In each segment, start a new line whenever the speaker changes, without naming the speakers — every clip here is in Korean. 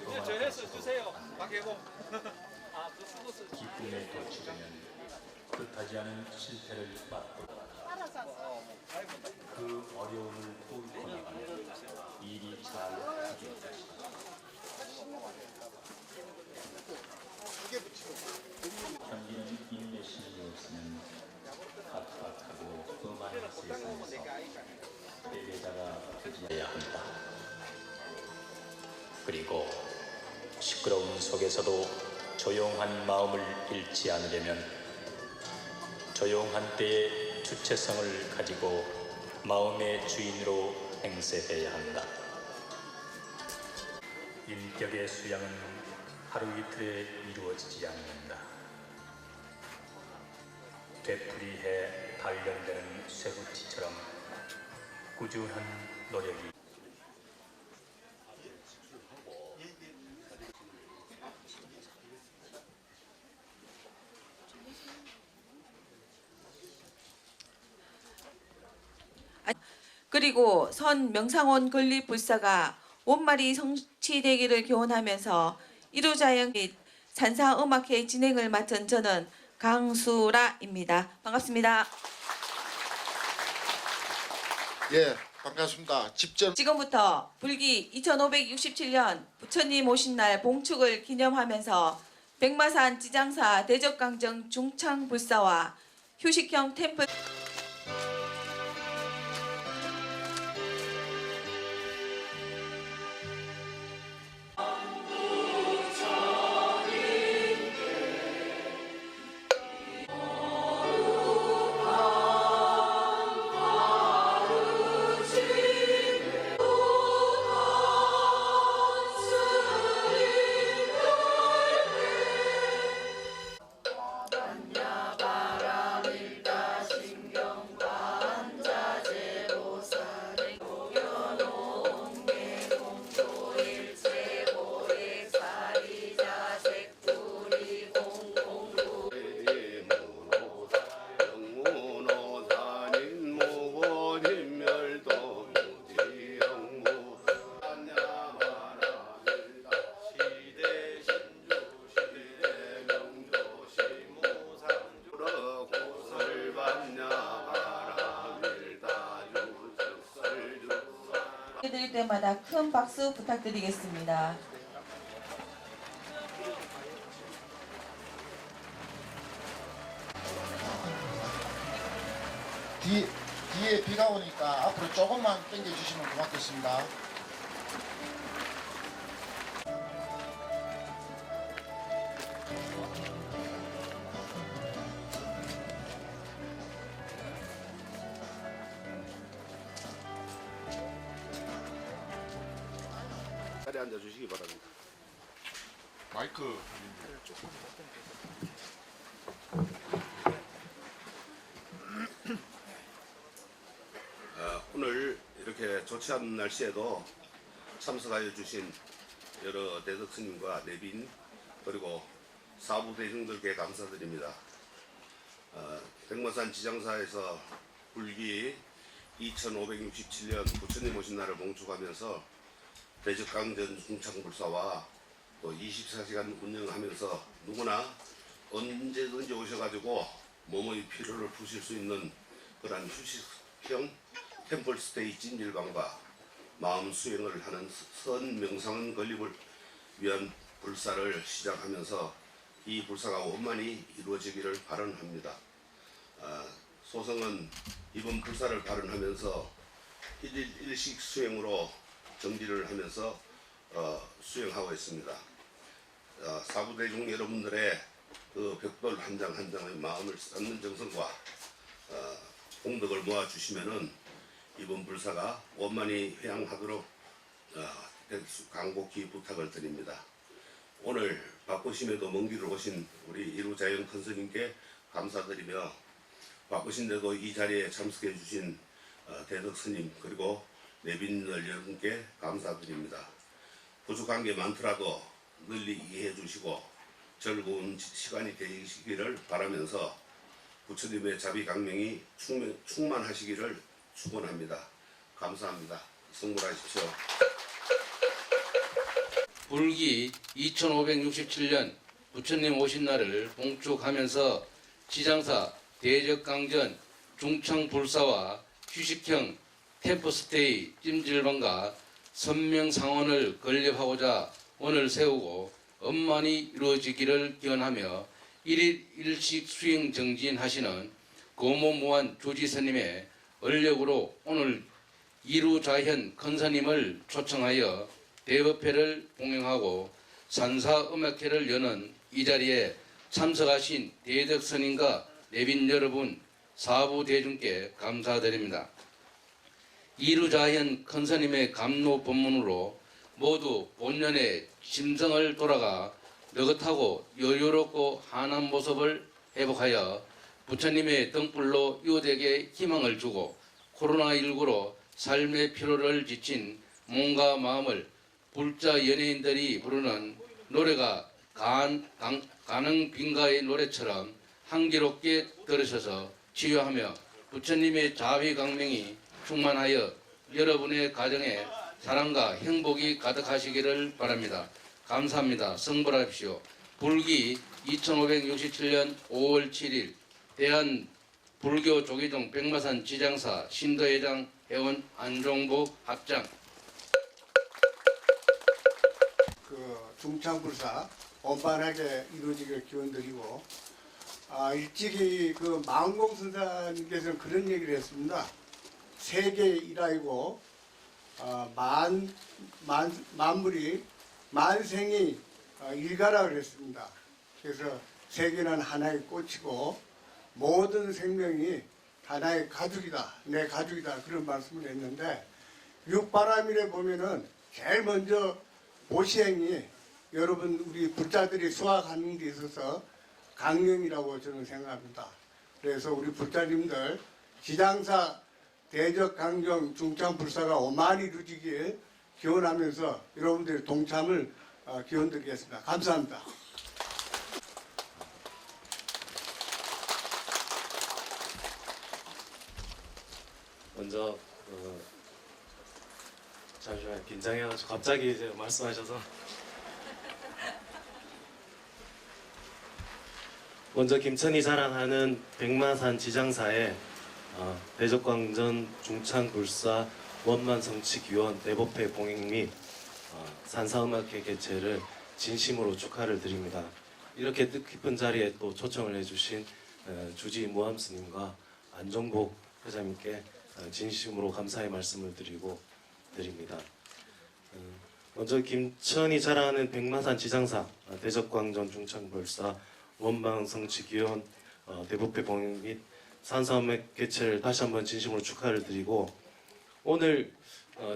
이제 전해서 주세요. 박혜공.
기쁨에 도취되면 뜻하지 않은 실패를 맛보고 그 어려움을 뚫고 나가면 일이 잘 하게 될 것이다. 현기는 인내심이 없으면 각박하고 험한 세상에서 패배자가 되어야 한다. 그리고 시끄러운 속에서도 조용한 마음을 잃지 않으려면 조용한 때의 주체성을 가지고 마음의 주인으로 행세해야 한다. 인격의 수양은 하루 이틀에 이루어지지 않는다. 되풀이해 단련되는 쇠붙이처럼 꾸준한 노력이
그리고 선 명상원 건립불사가 원마리 성취되기를 교원하면서 이루자영 및 산사음악회 진행을 맡은 저는 강수라입니다. 반갑습니다.
예, 반갑습니다.
지금부터 불기 2567년 부처님 오신 날 봉축을 기념하면서 백마산 지장사 대적강정 중창불사와 휴식형 템플 드릴 때마다 큰 박수 부탁드리겠습니다.
뒤에 비가 오니까 앞으로 조금만 당겨주시면 고맙겠습니다.
자리에 앉아주시기 바랍니다.
마이크
오늘 이렇게 좋지 않은 날씨에도 참석하여 주신 여러 대덕 스님과 내빈 그리고 사부 대중들께 감사드립니다. 백마산 지장사에서 불기 2567년 부처님 오신 날을 봉축하면서 대적강전 중창불사와 또 24시간 운영하면서 누구나 언제든지 오셔가지고 몸의 피로를 푸실 수 있는 그러한 휴식형 템플스테이 찜질방과 마음 수행을 하는 선 명상은 건립을 위한 불사를 시작하면서 이 불사가 원만히 이루어지기를 바람합니다. 소성은 이번 불사를 발언하면서 일일 일식 수행으로 정지를 하면서 수행하고 있습니다. 사부대중 여러분들의 그 벽돌 한 장 한 장의 마음을 쌓는 정성과 공덕을 모아주시면은 이번 불사가 원만히 회양하도록 간곡히 부탁을 드립니다. 오늘 바쁘심에도 먼 길을 오신 우리 이루자영 큰 스님께 감사드리며 바쁘신데도 이 자리에 참석해 주신 대덕 스님 그리고 내빈들 여러분께 감사드립니다. 부족한 게 많더라도 널리 이해해 주시고 즐거운 시간이 되시기를 바라면서 부처님의 자비 강명이 충만하시기를 축원합니다. 감사합니다. 성불하십시오.
불기 2567년 부처님 오신 날을 봉축하면서 지장사 대적강전 중창불사와 휴식형 템포스테이 찜질방과 선명상원을 건립하고자 원을 세우고 엄만이 이루어지기를 기원하며 일일 일식 수행 정진하시는 고모무한 조지스님의 얼력으로 오늘 이루자현 큰스님을 초청하여 대법회를 봉행하고 산사음악회를 여는 이 자리에 참석하신 대덕스님과 내빈 여러분 사부 대중께 감사드립니다. 이루자현 큰스님의 감로 법문으로 모두 본연의 심성을 돌아가 느긋하고 여유롭고 환한 모습을 회복하여 부처님의 등불로 이웃에게 희망을 주고 코로나19로 삶의 피로를 지친 몸과 마음을 불자 연예인들이 부르는 노래가 가능 빈가의 노래처럼 향기롭게 들으셔서 치유하며 부처님의 자비 강명이 충만하여 여러분의 가정에 사랑과 행복이 가득하시기를 바랍니다. 감사합니다. 성불하십시오. 불기 2567년 5월 7일 대한 불교 조계종 백마산 지장사 신도회장 회원 안종복 합장.
중창불사 원만하게 이루어지기를 기원드리고 일찍이 마은공선사님께서는 그런 얘기를 했습니다. 세계 일하이고 만물이 만생이 일가라 그랬습니다. 그래서 세계는 하나의 꽃이고 모든 생명이 하나의 가족이다, 내 가족이다 그런 말씀을 했는데 육바라밀에 보면은 제일 먼저 보시행이 여러분 우리 불자들이 수학하는 데 있어서 강령이라고 저는 생각합니다. 그래서 우리 불자님들 지장사 대적강정 중창불사가 오만이 이루어지길 기원하면서 여러분들의 동참을 기원드리겠습니다. 감사합니다.
먼저 잠시만 긴장해가지고 갑자기 이제 말씀하셔서 먼저 김천이 자랑하는 백마산 지장사의 대적광전 중창불사 원만성취기원 대법회 봉행 및 산사음악회 개최를 진심으로 축하를 드립니다. 이렇게 뜻깊은 자리에 또 초청을 해주신 주지 무함 스님과 안종복 회장님께 진심으로 감사의 말씀을 드립니다. 먼저 김천이 자랑하는 백마산 지장사 대적광전 중창불사 원망성취기원 대법회 봉행 및 산사음악 개최를 다시 한번 진심으로 축하를 드리고 오늘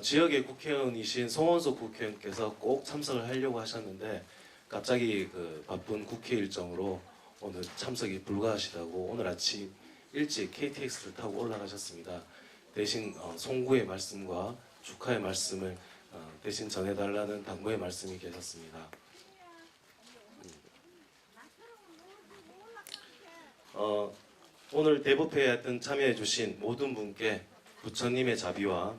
지역의 국회의원이신 송원석 국회의원께서 꼭 참석을 하려고 하셨는데 갑자기 바쁜 국회 일정으로 오늘 참석이 불가하시다고 오늘 아침 일찍 KTX를 타고 올라가셨습니다. 대신 송구의 말씀과 축하의 말씀을 대신 전해달라는 당부의 말씀이 계셨습니다. 오늘 대법회에 참여해주신 모든 분께 부처님의 자비가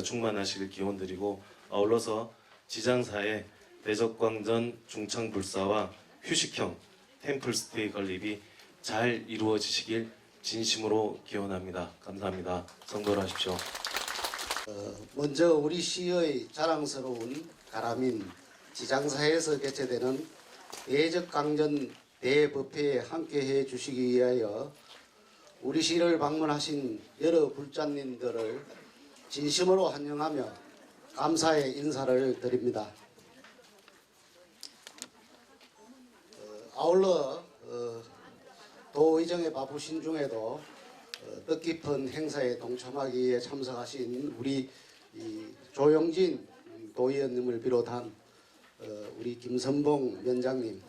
충만하시길 기원드리고 아울러서 지장사의 대적광전 중창불사와 휴식형 템플스테이 건립이 잘 이루어지시길 진심으로 기원합니다. 감사합니다. 성도하십시오.
먼저 우리 시의 자랑스러운 가람인 지장사에서 개최되는 대적강전 대법회에 함께해 주시기 위하여 우리 시를 방문하신 여러 불자님들을 진심으로 환영하며 감사의 인사를 드립니다. 아울러 도의정에 바쁘신 중에도 뜻깊은 행사에 동참하기 위해 참석하신 우리 조영진 도의원님을 비롯한 우리 김선봉 위원장님,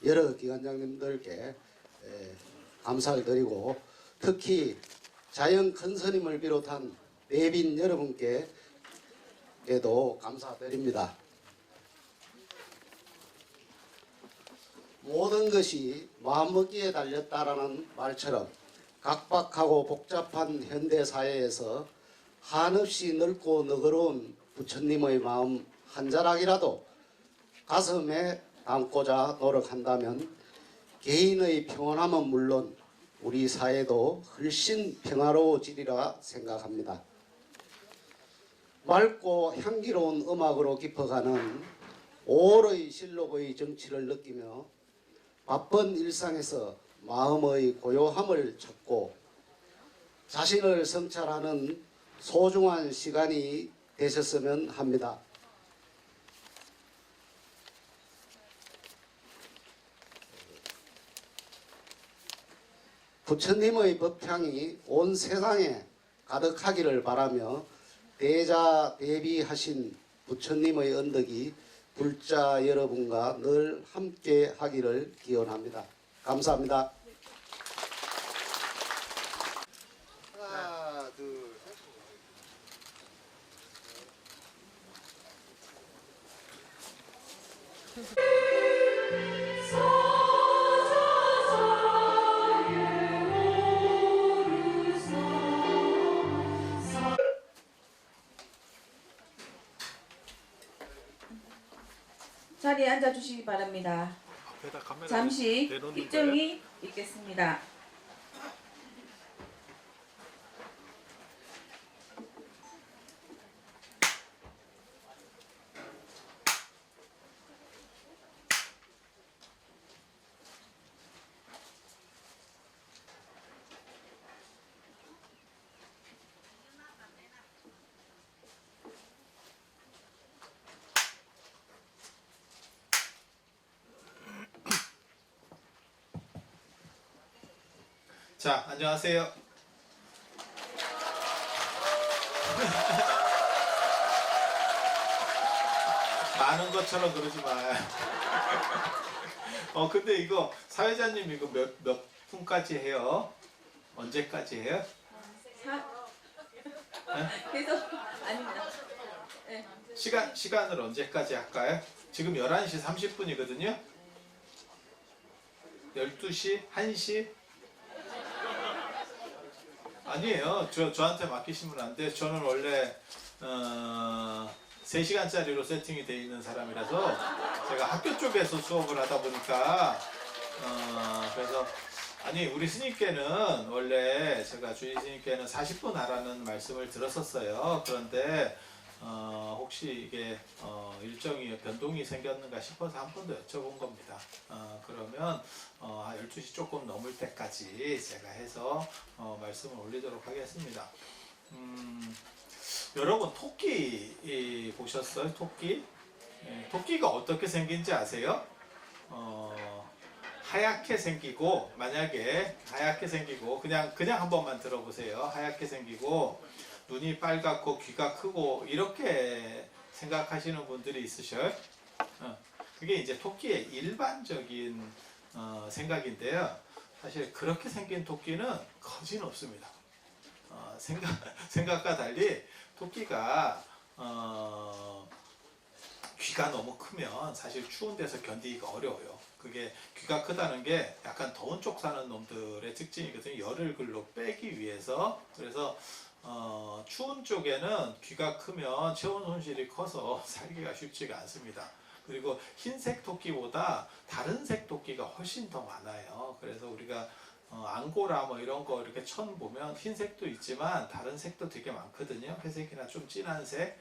여러 기관장님들께 감사를 드리고 특히 자연 큰스님을 비롯한 내빈 여러분께도 감사드립니다. 모든 것이 마음먹기에 달렸다라는 말처럼 각박하고 복잡한 현대 사회에서 한없이 넓고 너그러운 부처님의 마음 한 자락이라도 가슴에 담고자 노력한다면 개인의 평온함은 물론 우리 사회도 훨씬 평화로워지리라 생각합니다. 맑고 향기로운 음악으로 깊어가는 5월의 실록의 정취를 느끼며 바쁜 일상에서 마음의 고요함을 찾고 자신을 성찰하는 소중한 시간이 되셨으면 합니다. 부처님의 법향이 온 세상에 가득하기를 바라며 대자 대비하신 부처님의 언덕이 불자 여러분과 늘 함께 하기를 기원합니다. 감사합니다. 하나, 둘, 셋.
자리에 앉아주시기 바랍니다.
앞에다 카메라
잠시
내놓는
입정이 있겠습니다.
자, 안녕하세요. 많은 것처럼 그러지 마요. 근데 이거 사회자님 이거 몇 분까지 해요? 언제까지 해요?
계속 아닙니다. 네.
시간을 언제까지 할까요? 지금 11시 30분이거든요. 12시? 1시? 아니에요. 저한테 맡기시면 안 돼요. 저는 원래 3시간짜리로 세팅이 되어 있는 사람이라서 제가 학교 쪽에서 수업을 하다 보니까 그래서 아니 우리 스님께는 원래 제가 주인 스님께는 40분 하라는 말씀을 들었었어요. 그런데 혹시 이게 일정이 변동이 생겼는가 싶어서 한 번 더 여쭤본 겁니다. 그러면 12시 조금 넘을 때까지 제가 해서 말씀을 올리도록 하겠습니다. 여러분 토끼 보셨어요? 토끼? 토끼가 어떻게 생긴지 아세요? 하얗게 생기고, 만약에 하얗게 생기고 그냥 한 번만 들어보세요. 하얗게 생기고 눈이 빨갛고 귀가 크고 이렇게 생각하시는 분들이 있으셔요. 그게 이제 토끼의 일반적인 생각인데요. 사실 그렇게 생긴 토끼는 거진 없습니다. 생각과 달리 토끼가 귀가 너무 크면 사실 추운 데서 견디기가 어려워요. 그게 귀가 크다는 게 약간 더운 쪽 사는 놈들의 특징이거든요. 열을 글로 빼기 위해서. 그래서 추운 쪽에는 귀가 크면 체온 손실이 커서 살기가 쉽지가 않습니다. 그리고 흰색 토끼보다 다른 색 토끼가 훨씬 더 많아요. 그래서 우리가 앙고라 뭐 이런 거 이렇게 천 보면 흰색도 있지만 다른 색도 되게 많거든요. 회색이나 좀 진한 색.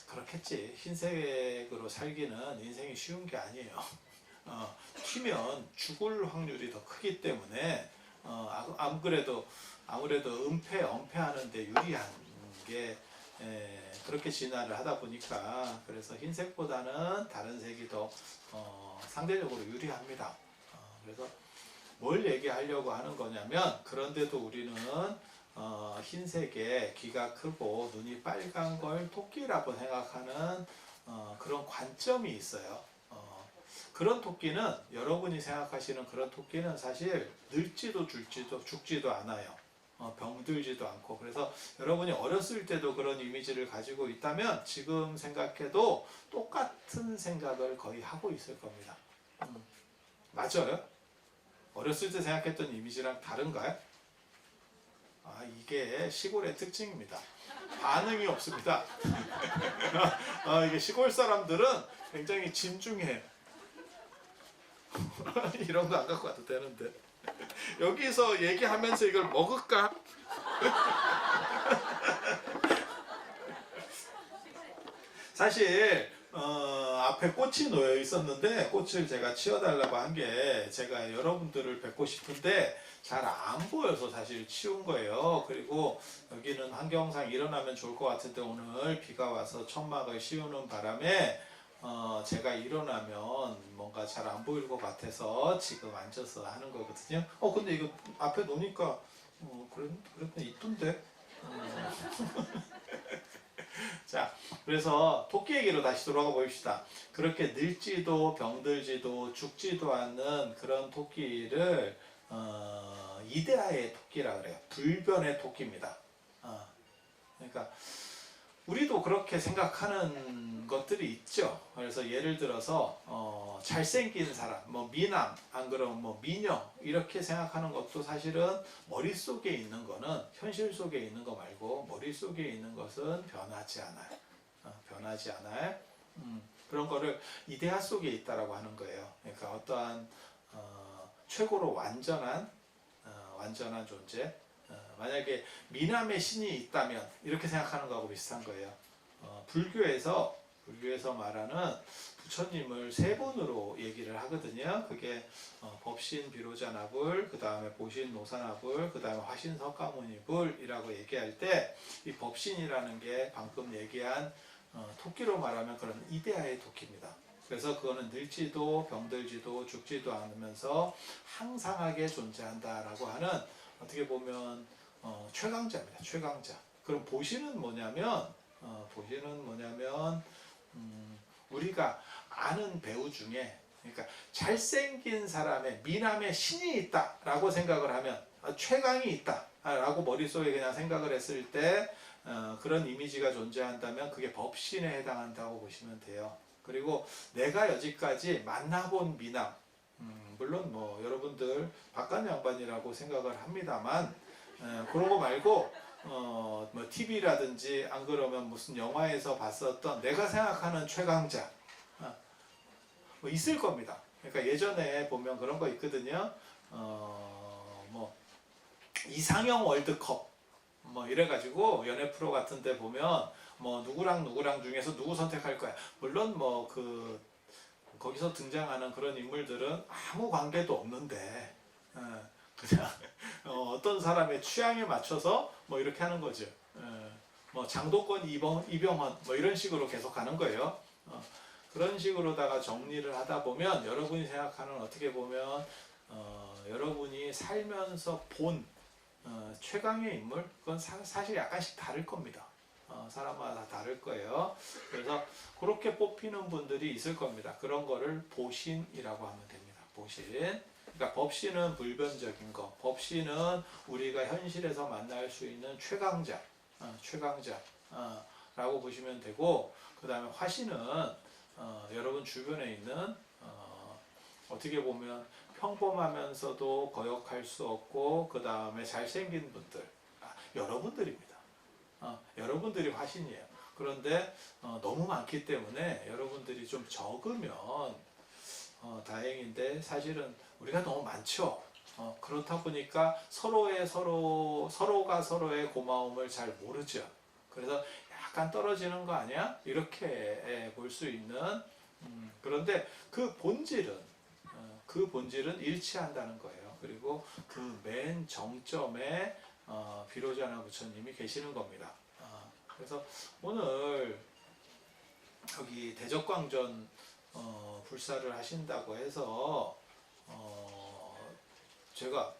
그렇겠지. 흰색으로 살기는 인생이 쉬운 게 아니에요. 튀면 죽을 확률이 더 크기 때문에 아무래도 은폐하는데 유리한 게 그렇게 진화를 하다 보니까 그래서 흰색보다는 다른 색이 더 상대적으로 유리합니다. 그래서 뭘 얘기하려고 하는 거냐면 그런데도 우리는 흰색에 귀가 크고 눈이 빨간 걸 토끼라고 생각하는 그런 관점이 있어요. 그런 토끼는 여러분이 생각하시는 그런 토끼는 사실 늙지도 죽지도 않아요. 병들지도 않고. 그래서 여러분이 어렸을 때도 그런 이미지를 가지고 있다면 지금 생각해도 똑같은 생각을 거의 하고 있을 겁니다. 맞아요? 어렸을 때 생각했던 이미지랑 다른가요? 아, 이게 시골의 특징입니다. 반응이 없습니다. 이게 시골 사람들은 굉장히 진중해요. 이런 거 안 갖고 와도 되는데. 여기서 얘기하면서 이걸 먹을까? 사실 앞에 꽃이 놓여 있었는데 꽃을 제가 치워달라고 한 게 제가 여러분들을 뵙고 싶은데 잘 안 보여서 사실 치운 거예요. 그리고 여기는 환경상 일어나면 좋을 것 같은데 오늘 비가 와서 천막을 씌우는 바람에 제가 일어나면 뭔가 잘 안 보일 것 같아서 지금 앉아서 하는 거거든요. 근데 이거 앞에 놓으니까 그랬더니 이쁜데. 자, 그래서 토끼 얘기로 다시 돌아가 봅시다. 그렇게 늙지도 병들지도 죽지도 않는 그런 토끼를 이데아의 토끼라 그래요. 불변의 토끼입니다. 그러니까 우리도 그렇게 생각하는 것들이 있죠. 그래서 예를 들어서 잘생긴 사람, 뭐 미남, 안 그러면 뭐 미녀 이렇게 생각하는 것도 사실은 머릿속에 있는 거는 현실 속에 있는 거 말고 머릿속에 있는 것은 변하지 않아요. 변하지 않아요. 그런 거를 이데아 속에 있다라고 하는 거예요. 그러니까 어떠한 최고로 완전한 존재. 만약에 미남의 신이 있다면 이렇게 생각하는 거하고 비슷한 거예요. 불교에서 말하는 부처님을 세 분으로 얘기를 하거든요. 그게 법신 비로자나불, 그 다음에 보신 노사나불, 그 다음에 화신 석가모니불이라고 얘기할 때 이 법신이라는 게 방금 얘기한 토끼로 말하면 그런 이데아의 토끼입니다. 그래서 그거는 늙지도 병들지도 죽지도 않으면서 항상하게 존재한다라고 하는 어떻게 보면 최강자입니다. 최강자. 그럼 보시는 뭐냐면 우리가 아는 배우 중에 그러니까 잘생긴 사람의 미남의 신이 있다라고 생각을 하면 최강이 있다라고 머릿속에 그냥 생각을 했을 때 그런 이미지가 존재한다면 그게 법신에 해당한다고 보시면 돼요. 그리고 내가 여지까지 만나본 미남 물론 뭐 여러분들 바깥 양반이라고 생각을 합니다만 그런 거 말고 뭐 TV라든지 안 그러면 무슨 영화에서 봤었던 내가 생각하는 최강자 뭐 있을 겁니다. 그러니까 예전에 보면 그런 거 있거든요. 뭐 이상형 월드컵 뭐 이래가지고 연애 프로 같은데 보면 뭐 누구랑 중에서 누구 선택할 거야. 물론 뭐 거기서 등장하는 그런 인물들은 아무 관계도 없는데 그냥 어떤 사람의 취향에 맞춰서 뭐 이렇게 하는 거죠. 뭐 장도건 이병헌 뭐 이런 식으로 계속 가는 거예요. 그런 식으로다가 정리를 하다 보면 여러분이 생각하는 어떻게 보면 여러분이 살면서 본 최강의 인물 그건 사실 약간씩 다를 겁니다. 사람마다 다 다를 거예요. 그래서 그렇게 뽑히는 분들이 있을 겁니다. 그런 거를 보신이라고 하면 됩니다. 보신. 그러니까 법신은 불변적인 거. 법신은 우리가 현실에서 만날 수 있는 최강자, 라고 보시면 되고, 그 다음에 화신은 여러분 주변에 있는 어떻게 보면 평범하면서도 거역할 수 없고, 그 다음에 잘생긴 분들, 여러분들입니다. 여러분들이 화신이에요. 그런데 너무 많기 때문에 여러분들이 좀 적으면 다행인데 사실은 우리가 너무 많죠. 그렇다 보니까 서로가 서로의 고마움을 잘 모르죠. 그래서 약간 떨어지는 거 아니야? 이렇게 볼 수 있는 그런데 그 본질은 일치한다는 거예요. 그리고 그 맨 정점에 비로자나 부처님이 계시는 겁니다. 그래서 오늘 여기 대적광전 불사를 하신다고 해서 제가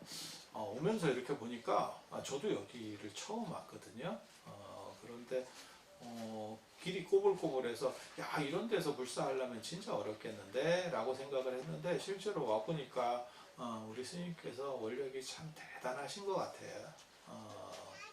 오면서 이렇게 보니까 저도 여기를 처음 왔거든요. 그런데 길이 꼬불꼬불해서 야 이런 데서 불사하려면 진짜 어렵겠는데 라고 생각을 했는데 실제로 와보니까 우리 스님께서 원력이 참 대단하신 것 같아요.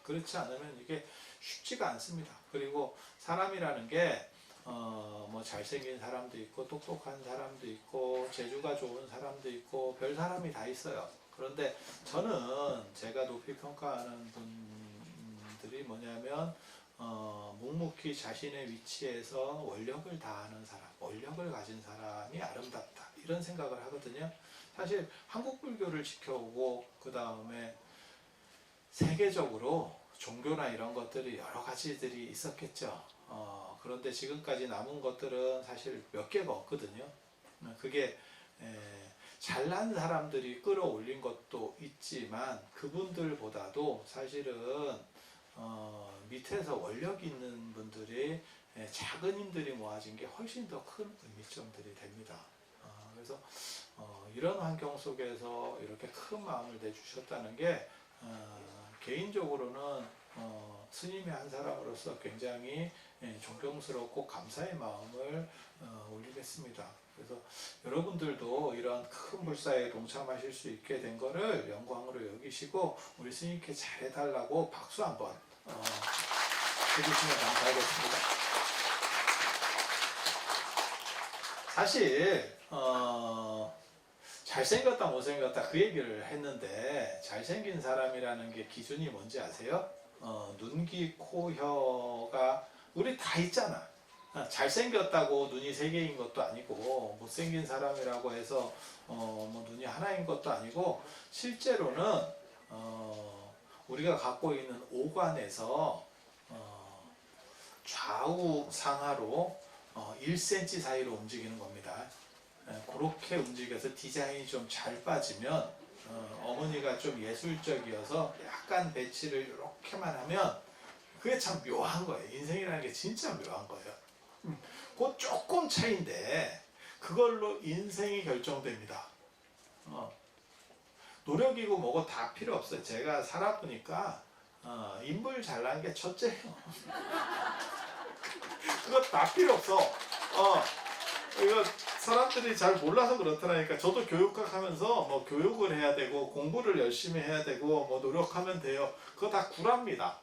그렇지 않으면 이게 쉽지가 않습니다. 그리고 사람이라는 게 뭐 잘생긴 사람도 있고 똑똑한 사람도 있고 재주가 좋은 사람도 있고 별 사람이 다 있어요. 그런데 저는 제가 높이 평가하는 분들이 뭐냐면 묵묵히 자신의 위치에서 원력을 다하는 사람, 원력을 가진 사람이 아름답다 이런 생각을 하거든요. 사실 한국 불교를 지켜오고 그 다음에 세계적으로 종교나 이런 것들이 여러 가지들이 있었겠죠. 그런데 지금까지 남은 것들은 사실 몇 개가 없거든요. 그게 잘난 사람들이 끌어올린 것도 있지만 그분들보다도 사실은 밑에서 원력 있는 분들이 작은 힘들이 모아진 게 훨씬 더 큰 의미점들이 됩니다. 그래서 이런 환경 속에서 이렇게 큰 마음을 내주셨다는 게 개인적으로는 스님의 한 사람으로서 굉장히 존경스럽고 감사의 마음을 올리겠습니다. 그래서 여러분들도 이런 큰 불사에 동참하실 수 있게 된 거를 영광으로 여기시고 우리 스님께 잘해달라고 박수 한번 해주시면 감사하겠습니다. 사실 잘생겼다 못생겼다 그 얘기를 했는데 잘생긴 사람이라는 게 기준이 뭔지 아세요? 눈, 귀, 코, 혀가 우리 다 있잖아. 잘생겼다고 눈이 세 개인 것도 아니고 못생긴 사람이라고 해서 뭐 눈이 하나인 것도 아니고 실제로는 우리가 갖고 있는 오관에서 좌우 상하로 1cm 사이로 움직이는 겁니다. 그렇게 움직여서 디자인이 좀 잘 빠지면 어머니가 좀 예술적이어서 약간 배치를 이렇게만 하면 그게 참 묘한 거예요. 인생이라는 게 진짜 묘한 거예요. 그 조금 차이인데 그걸로 인생이 결정됩니다. 노력이고 뭐고 다 필요 없어요. 제가 살아보니까 인물 잘난 게 첫째예요. 그거 다 필요 없어. 이거 사람들이 잘 몰라서 그렇더라니까. 저도 교육학 하면서 뭐 교육을 해야 되고 공부를 열심히 해야 되고 뭐 노력하면 돼요. 그거 다 구랍니다.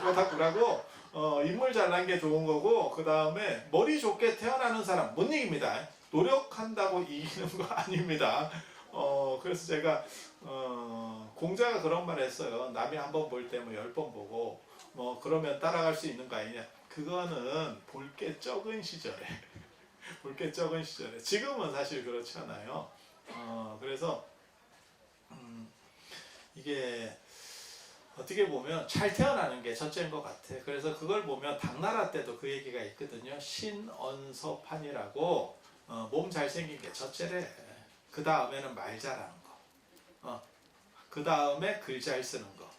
그거 다 구라고 인물 잘난 게 좋은 거고 그 다음에 머리 좋게 태어나는 사람 못 이깁니다. 노력한다고 이기는 거 아닙니다. 그래서 제가 공자가 그런 말 했어요. 남이 한 번 볼 때 뭐 10번 보고 뭐 그러면 따라갈 수 있는 거 아니냐. 그거는 볼 게 적은 시절에 볼 게 적은 시절에 지금은 사실 그렇지 않아요. 그래서 이게 어떻게 보면 잘 태어나는 게 첫째인 것 같아. 그래서 그걸 보면 당나라 때도 그 얘기가 있거든요. 신언서판이라고 몸 잘생긴 게 첫째래. 그 다음에는 말 잘하는 거. 그 다음에 글 잘 쓰는 거.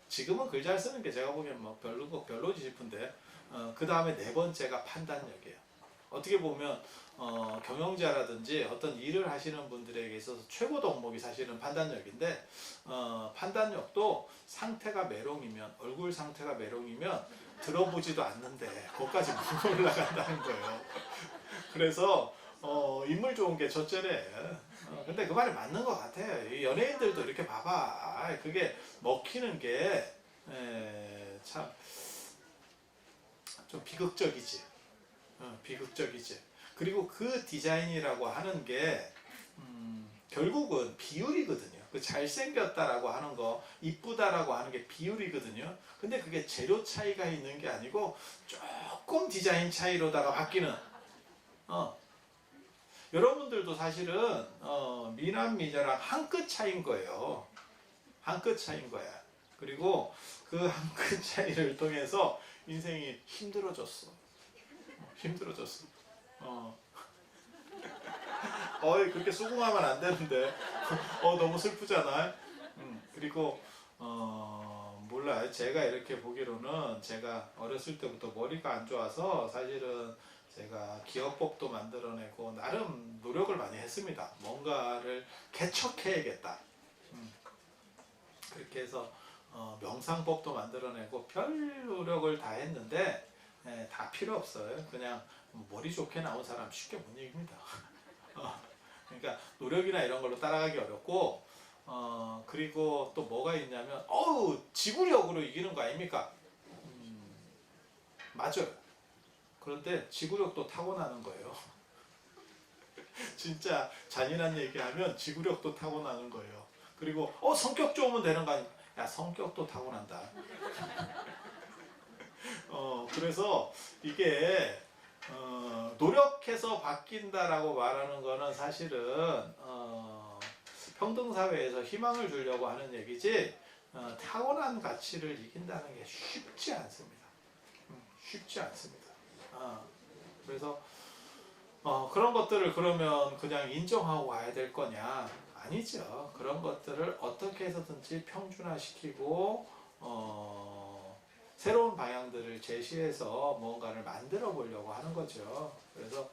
지금은 글 잘 쓰는 게 제가 보기엔 뭐 별로지 싶은데 그 다음에 네 번째가 판단력이에요. 어떻게 보면 경영자라든지 어떤 일을 하시는 분들에게 있어서 최고 덕목이 사실은 판단력인데 판단력도 상태가 메롱이면 얼굴 상태가 메롱이면 들어보지도 않는데 거기까지 못 올라간다는 거예요. 그래서 인물 좋은 게 첫째래. 근데 그 말이 맞는 것 같아요. 이 연예인들도 이렇게 봐봐. 그게 먹히는 게 참 좀 비극적이지. 비극적이지. 그리고 그 디자인이라고 하는 게 결국은 비율이거든요. 그 잘생겼다라고 하는 거, 이쁘다라고 하는 게 비율이거든요. 근데 그게 재료 차이가 있는 게 아니고 조금 디자인 차이로다가 바뀌는. 여러분들도 사실은 미남 미녀랑 한 끗 차이인 거예요. 한 끗 차이인 거야. 그리고 그 한 끗 차이를 통해서 인생이 힘들어졌어. 힘들어졌어. 그렇게 수긍하면 안 되는데. 너무 슬프잖아. 그리고 몰라요. 제가 이렇게 보기로는 제가 어렸을 때부터 머리가 안 좋아서 사실은 제가 기업법도 만들어내고 나름 노력을 많이 했습니다. 뭔가를 개척해야겠다. 그렇게 해서 명상법도 만들어내고 별 노력을 다 했는데 다 필요 없어요. 그냥 머리 좋게 나온 사람 쉽게 못 이깁니다. 그러니까 노력이나 이런 걸로 따라가기 어렵고 그리고 또 뭐가 있냐면 지구력으로 이기는 거 아닙니까? 맞아요. 그런데 지구력도 타고나는 거예요. 진짜 잔인한 얘기하면 지구력도 타고나는 거예요. 그리고 성격 좋으면 되는 거 아니야? 야, 성격도 타고난다. 그래서 이게 노력해서 바뀐다라고 말하는 거는 사실은 평등사회에서 희망을 주려고 하는 얘기지 타고난 가치를 이긴다는 게 쉽지 않습니다. 쉽지 않습니다. 그래서 그런 것들을 그러면 그냥 인정하고 와야 될 거냐? 아니죠. 그런 것들을 어떻게 해서든지 평준화시키고 새로운 방향들을 제시해서 뭔가를 만들어 보려고 하는 거죠. 그래서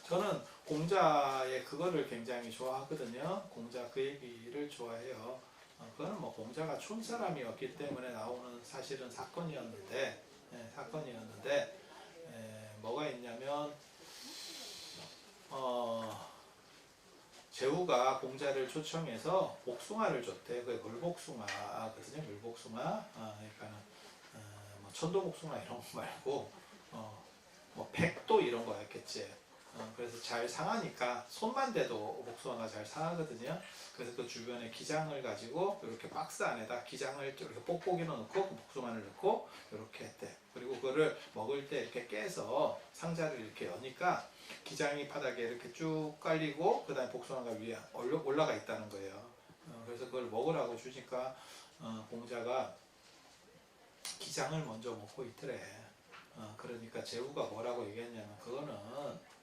저는 공자의 그거를 굉장히 좋아하거든요. 공자 그 얘기를 좋아해요. 그거는 뭐 공자가 촌사람이었기 때문에 나오는 사실은 사건이었는데, 뭐가 있냐면 제후가 공자를 초청해서 복숭아를 줬대. 그게 물복숭아거든요. 물복숭아. 그러니까는 뭐 천도복숭아 이런 거 말고 뭐 백도 이런 거였겠지. 그래서 잘 상하니까 손만 대도 복숭아가 잘 상하거든요. 그래서 그 주변에 기장을 가지고 이렇게 박스 안에다 기장을 이렇게 뽁뽁이 넣고 복숭아를 넣고 이렇게 했대. 그리고 그거를 먹을 때 이렇게 깨서 상자를 이렇게 여니까 기장이 바닥에 이렇게 쭉 깔리고 그 다음에 복숭아가 위에 올라가 있다는 거예요. 그래서 그걸 먹으라고 주니까 공자가 기장을 먼저 먹고 있더래. 그러니까 제후가 뭐라고 얘기했냐면 그거는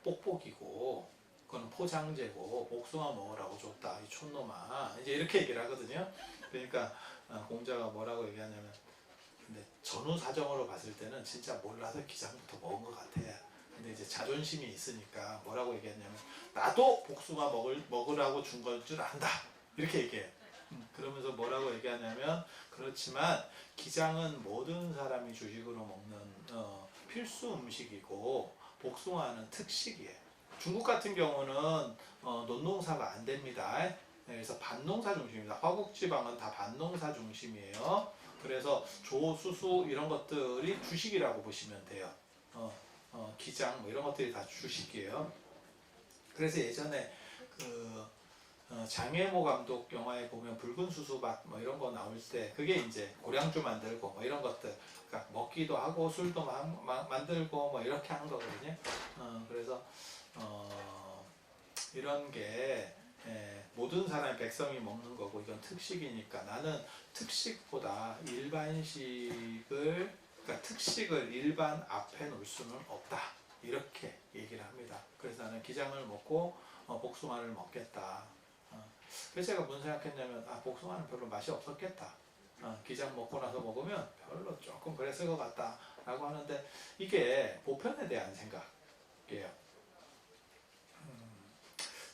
뽁뽁이고 그거는 포장재고 복숭아 먹으라고 줬다 이 촌놈아, 이제 이렇게 얘기를 하거든요. 그러니까 공자가 뭐라고 얘기하냐면 근데 전후 사정으로 봤을 때는 진짜 몰라서 기장부터 먹은 것 같아. 근데 이제 자존심이 있으니까 뭐라고 얘기했냐면 나도 복숭아 먹으라고 준 걸 줄 안다 이렇게 얘기해. 그러면서 뭐라고 얘기하냐면 그렇지만 기장은 모든 사람이 주식으로 먹는 필수 음식이고 복숭아는 특식이에요. 중국 같은 경우는 논농사가 안 됩니다. 그래서 밭농사 중심입니다. 화국지방은 다 밭농사 중심이에요. 그래서 조, 수수 이런 것들이 주식이라고 보시면 돼요. 기장 뭐 이런 것들이 다 주식이에요. 그래서 예전에 장혜모 감독 영화에 보면 붉은 수수밭 뭐 이런 거 나올 때 그게 이제 고량주 만들고 뭐 이런 것들, 그러니까 먹기도 하고 술도 만들고 뭐 이렇게 하는 거거든요. 그래서 이런 게 모든 사람이 백성이 먹는 거고 이건 특식이니까 나는 특식보다 일반식을, 그러니까 특식을 일반 앞에 놓을 수는 없다 이렇게 얘기를 합니다. 그래서 나는 기장을 먹고 복숭아를 먹겠다. 그래서 제가 무슨 생각했냐면 복숭아는 별로 맛이 없었겠다. 기장 먹고 나서 먹으면 별로 조금 그랬을 것 같다 라고 하는데 이게 보편에 대한 생각이에요.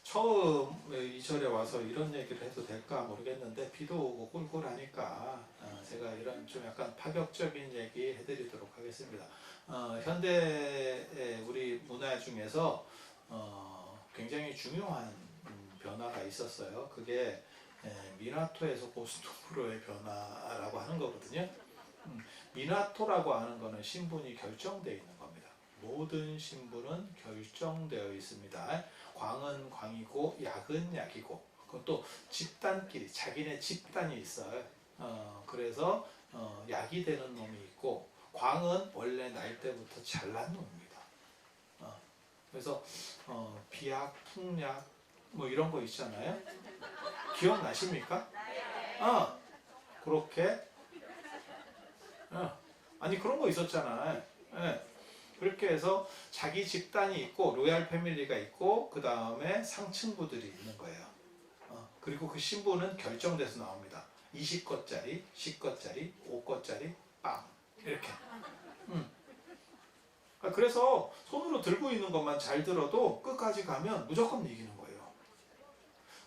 처음 이 절에 와서 이런 얘기를 해도 될까 모르겠는데 비도 오고 꿀꿀하니까 제가 이런 좀 약간 파격적인 얘기 해드리도록 하겠습니다. 현대 우리 문화 중에서 굉장히 중요한 변화가 있었어요. 그게 미나토에서 고스톱으로의 변화라고 하는 거거든요. 미나토라고 하는 거는 신분이 결정되어 있는 겁니다. 모든 신분은 결정되어 있습니다. 광은 광이고 약은 약이고, 그것도 집단끼리 자기네 집단이 있어요. 그래서 약이 되는 놈이 있고 광은 원래 날 때부터 잘난 놈입니다. 그래서 비약, 풍약 뭐 이런 거 있잖아요. 기억나십니까? 그렇게 아니 그런 거 있었잖아요. 그렇게 해서 자기 집단이 있고 로얄 패밀리가 있고 그 다음에 상층부들이 있는 거예요. 그리고 그 신분은 결정돼서 나옵니다. 20거짜리, 10거짜리, 5거짜리, 빵 이렇게. 그래서 손으로 들고 있는 것만 잘 들어도 끝까지 가면 무조건 이기는 거예요.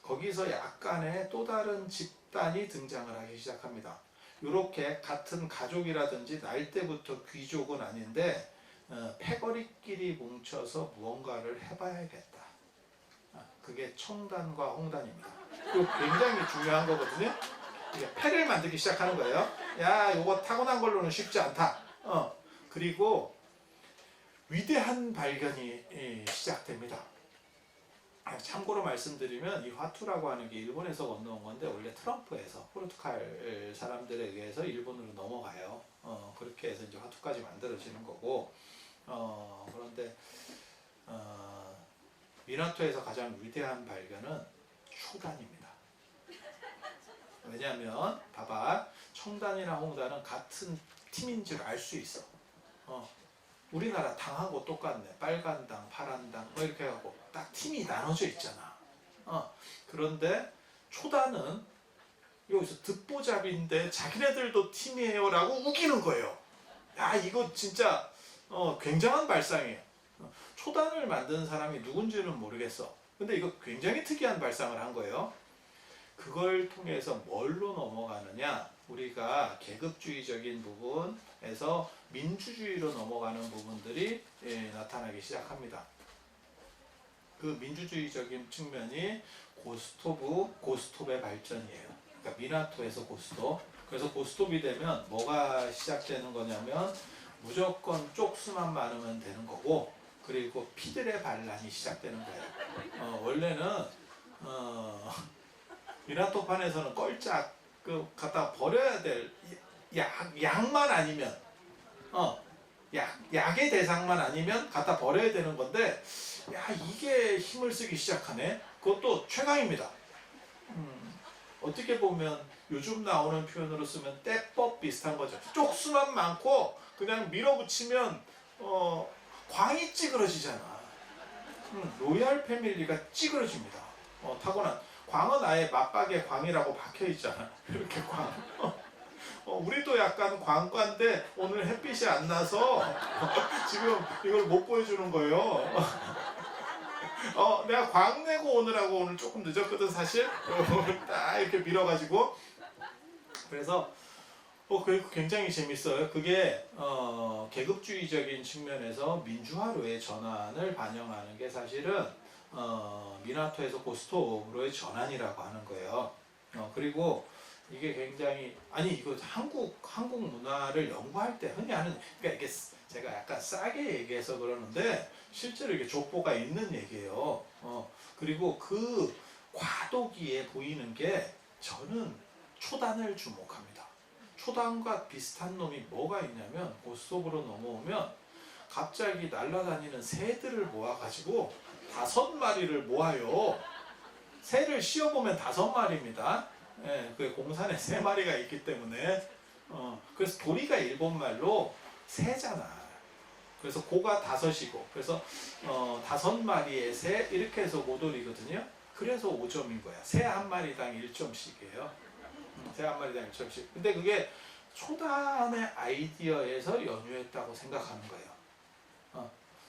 거기서 약간의 또 다른 집단이 등장을 하기 시작합니다. 이렇게 같은 가족이라든지 날 때부터 귀족은 아닌데 패거리끼리 뭉쳐서 무언가를 해봐야겠다. 그게 청단과 홍단입니다. 이거 굉장히 중요한 거거든요. 이게 패를 만들기 시작하는 거예요. 야, 이거 타고난 걸로는 쉽지 않다. 그리고 위대한 발견이 시작됩니다. 참고로 말씀드리면 이 화투라고 하는 게 일본에서 건너온 건데 원래 트럼프에서 포르투갈 사람들에 의해서 일본으로 넘어가요. 그렇게 해서 이제 화투까지 만들어지는 거고 그런데 미나토에서 가장 위대한 발견은 초단입니다. 왜냐하면 봐봐, 청단이나 홍단은 같은 팀인 줄 알 수 있어. 우리나라 당하고 똑같네. 빨간 당, 파란 당, 뭐 이렇게 해갖고 딱 팀이 나눠져 있잖아. 그런데 초단은 여기서 듣보잡인데 자기네들도 팀이에요라고 우기는 거예요. 야, 이거 진짜 굉장한 발상이에요. 초단을 만든 사람이 누군지는 모르겠어. 근데 이거 굉장히 특이한 발상을 한 거예요. 그걸 통해서 뭘로 넘어가느냐? 우리가 계급주의적인 부분에서 민주주의로 넘어가는 부분들이 나타나기 시작합니다. 그 민주주의적인 측면이 고스톱의 발전이에요. 그러니까 미나토에서 고스톱. 그래서 고스톱이 되면 뭐가 시작되는 거냐면 무조건 쪽수만 많으면 되는 거고, 그리고 피들의 반란이 시작되는 거예요. 원래는 미나토판에서는 껄짝 갖다 버려야 될 약만 아니면 약의 대상만 아니면 갖다 버려야 되는 건데, 야, 이게 힘을 쓰기 시작하네. 그것도 최강입니다. 어떻게 보면 요즘 나오는 표현으로 쓰면 떼법 비슷한 거죠. 쪽수만 많고 그냥 밀어붙이면 광이 찌그러지잖아. 로얄 패밀리가 찌그러집니다. 타고난 광은 아예 맞박에 광이라고 박혀 있잖아. 이렇게 광. 우리도 약간 광과인데 오늘 햇빛이 안 나서 지금 이걸 못 보여주는 거예요. 내가 광 내고 오느라고 오늘 조금 늦었거든 사실. 딱 이렇게 밀어가지고. 그래서 그게 굉장히 재밌어요. 그게 계급주의적인 측면에서 민주화로의 전환을 반영하는 게 사실은 미나토에서 고스톱으로의 전환이라고 하는 거예요. 그리고 이게 굉장히 이거 한국 문화를 연구할 때 흔히 하는, 그러니까 이게 제가 약간 싸게 얘기해서 그러는데 실제로 이게 족보가 있는 얘기예요. 그리고 그 과도기에 보이는 게 저는 초단을 주목합니다. 초단과 비슷한 놈이 뭐가 있냐면 고스톱으로 넘어오면 갑자기 날아다니는 새들을 모아가지고 5마리를 모아요. 새를 씌워보면 5마리입니다. 그 공산에 3마리가 있기 때문에 그래서 도리가 일본말로 새잖아. 그래서 고가 5이고 그래서 5마리의 새 이렇게 해서 5돌이거든요. 그래서 5점인 거야. 새 한 마리당 1점씩이에요. 새 한 마리당 1점씩. 근데 그게 초단의 아이디어에서 연유했다고 생각하는 거예요.